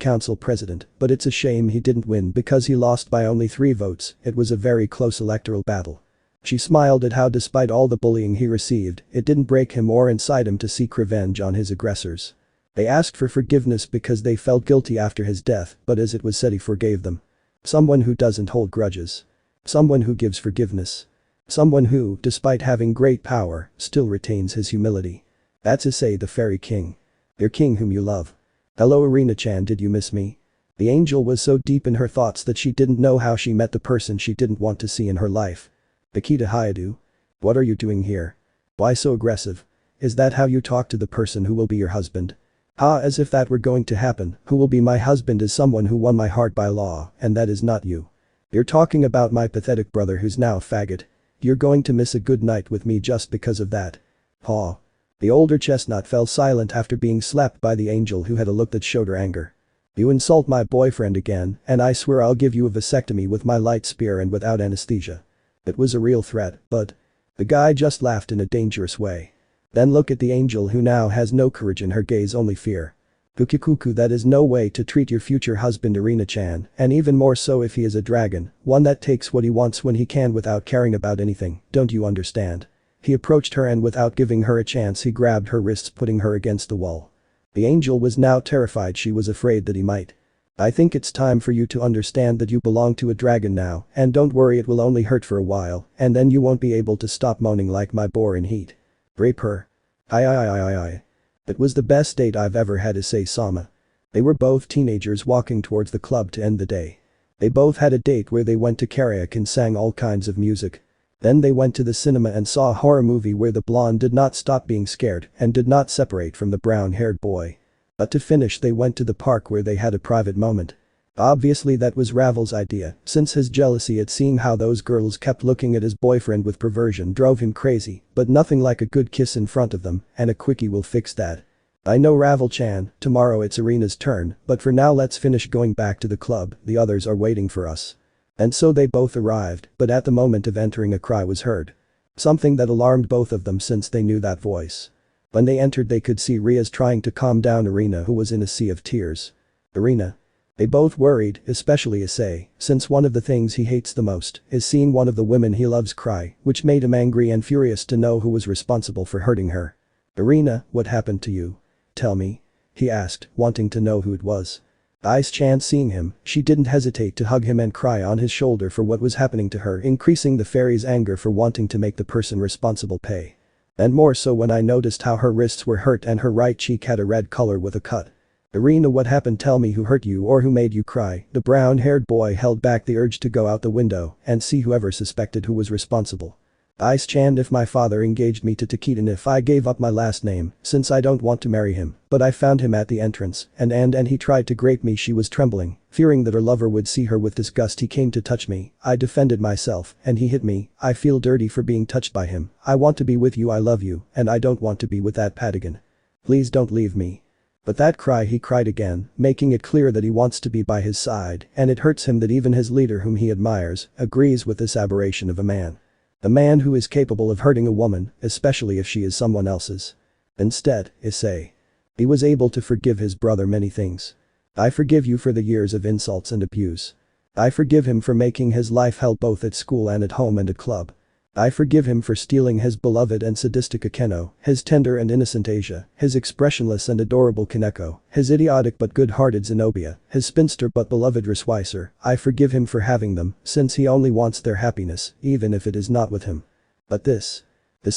council president, but it's a shame he didn't win because he lost by only 3 votes. It was a very close electoral battle. She smiled at how despite all the bullying he received, it didn't break him or incite him to seek revenge on his aggressors. They asked for forgiveness because they felt guilty after his death, but as it was said, he forgave them. Someone who doesn't hold grudges. Someone who gives forgiveness. Someone who, despite having great power, still retains his humility. That's Issei, the fairy king. Your king whom you love. Hello Irina-chan, did you miss me? The angel was so deep in her thoughts that she didn't know how she met the person she didn't want to see in her life. Takeda Hayadu? What are you doing here? Why so aggressive? Is that how you talk to the person who will be your husband? As if that were going to happen. Who will be my husband is someone who won my heart by law, and that is not you. You're talking about my pathetic brother who's now a faggot. You're going to miss a good night with me just because of that. The older chestnut fell silent after being slapped by the angel who had a look that showed her anger. You insult my boyfriend again, and I swear I'll give you a vasectomy with my light spear and without anesthesia. It was a real threat, but the guy just laughed in a dangerous way. Then look at the angel who now has no courage in her gaze, only fear. Kukikuku, that is no way to treat your future husband Irina-chan, and even more so if he is a dragon, one that takes what he wants when he can without caring about anything, don't you understand? He approached her and without giving her a chance he grabbed her wrists, putting her against the wall. The angel was now terrified. She was afraid that he might. I think it's time for you to understand that you belong to a dragon now, and don't worry, it will only hurt for a while, and then you won't be able to stop moaning like my boar in heat. Rape her. I. It was the best date I've ever had, Issei-sama. They were both teenagers walking towards the club to end the day. They both had a date where they went to karaoke and sang all kinds of music. Then they went to the cinema and saw a horror movie where the blonde did not stop being scared and did not separate from the brown-haired boy. But to finish, they went to the park where they had a private moment. Obviously that was Ravel's idea, since his jealousy at seeing how those girls kept looking at his boyfriend with perversion drove him crazy, but nothing like a good kiss in front of them, and a quickie will fix that. I know Ravel-chan, tomorrow it's Irina's turn, but for now let's finish going back to the club, the others are waiting for us. And so they both arrived, but at the moment of entering a cry was heard. Something that alarmed both of them since they knew that voice. When they entered they could see Rias trying to calm down Irina, who was in a sea of tears. Irina. They both worried, especially Issei, since one of the things he hates the most is seeing one of the women he loves cry, which made him angry and furious to know who was responsible for hurting her. Irina, what happened to you? Tell me. He asked, wanting to know who it was. Ice-chan seeing him, she didn't hesitate to hug him and cry on his shoulder for what was happening to her, increasing the fairy's anger for wanting to make the person responsible pay. And more so when I noticed how her wrists were hurt and her right cheek had a red color with a cut. Irina, what happened? Tell me who hurt you or who made you cry. The brown-haired boy held back the urge to go out the window and see whoever suspected who was responsible. Ice-chan, if my father engaged me to Takeda, and if I gave up my last name, since I don't want to marry him, but I found him at the entrance, and he tried to grape me. She was trembling, fearing that her lover would see her with disgust. He came to touch me, I defended myself, and he hit me. I feel dirty for being touched by him. I want to be with you, I love you, and I don't want to be with that Patagon. Please don't leave me. But that cry, he cried again, making it clear that he wants to be by his side, and it hurts him that even his leader whom he admires, agrees with this aberration of a man. A man who is capable of hurting a woman, especially if she is someone else's. Instead, Issei. He was able to forgive his brother many things. I forgive you for the years of insults and abuse. I forgive him for making his life hell both at school and at home and at club. I forgive him for stealing his beloved and sadistic Akeno, his tender and innocent Asia, his expressionless and adorable Kaneko, his idiotic but good-hearted Zenobia, his spinster but beloved Reisweiser. I forgive him for having them, since he only wants their happiness, even if it is not with him. But this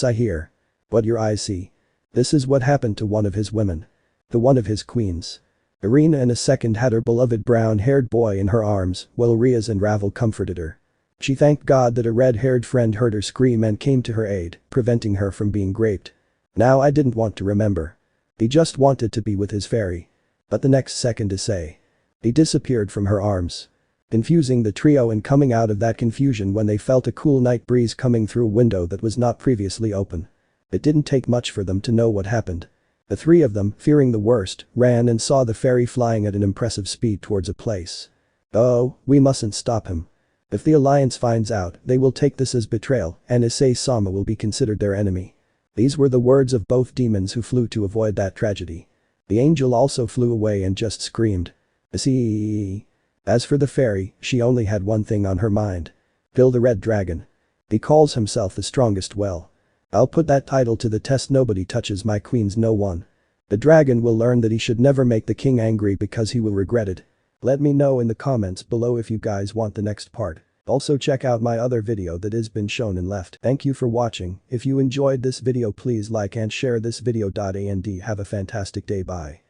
I hear. What your eyes see. This is what happened to one of his women. The one of his queens. Irina in a second had her beloved brown-haired boy in her arms, while Rias and Ravel comforted her. She thanked God that a red-haired friend heard her scream and came to her aid, preventing her from being raped. Now I didn't want to remember. He just wanted to be with his fairy. But the next second Issei. He disappeared from her arms. Confusing the trio and coming out of that confusion when they felt a cool night breeze coming through a window that was not previously open. It didn't take much for them to know what happened. The three of them, fearing the worst, ran and saw the fairy flying at an impressive speed towards a place. Oh, we mustn't stop him. If the Alliance finds out, they will take this as betrayal, and Issei-sama will be considered their enemy. These were the words of both demons who flew to avoid that tragedy. The angel also flew away and just screamed. Issei. As for the fairy, she only had one thing on her mind. Kill the red dragon. He calls himself the strongest. Well, I'll put that title to the test. Nobody touches my queens, no one. The dragon will learn that he should never make the king angry because he will regret it. Let me know in the comments below if you guys want the next part. Also check out my other video that has been shown in left. Thank you for watching. If you enjoyed this video please like and share this video. And have a fantastic day. Bye.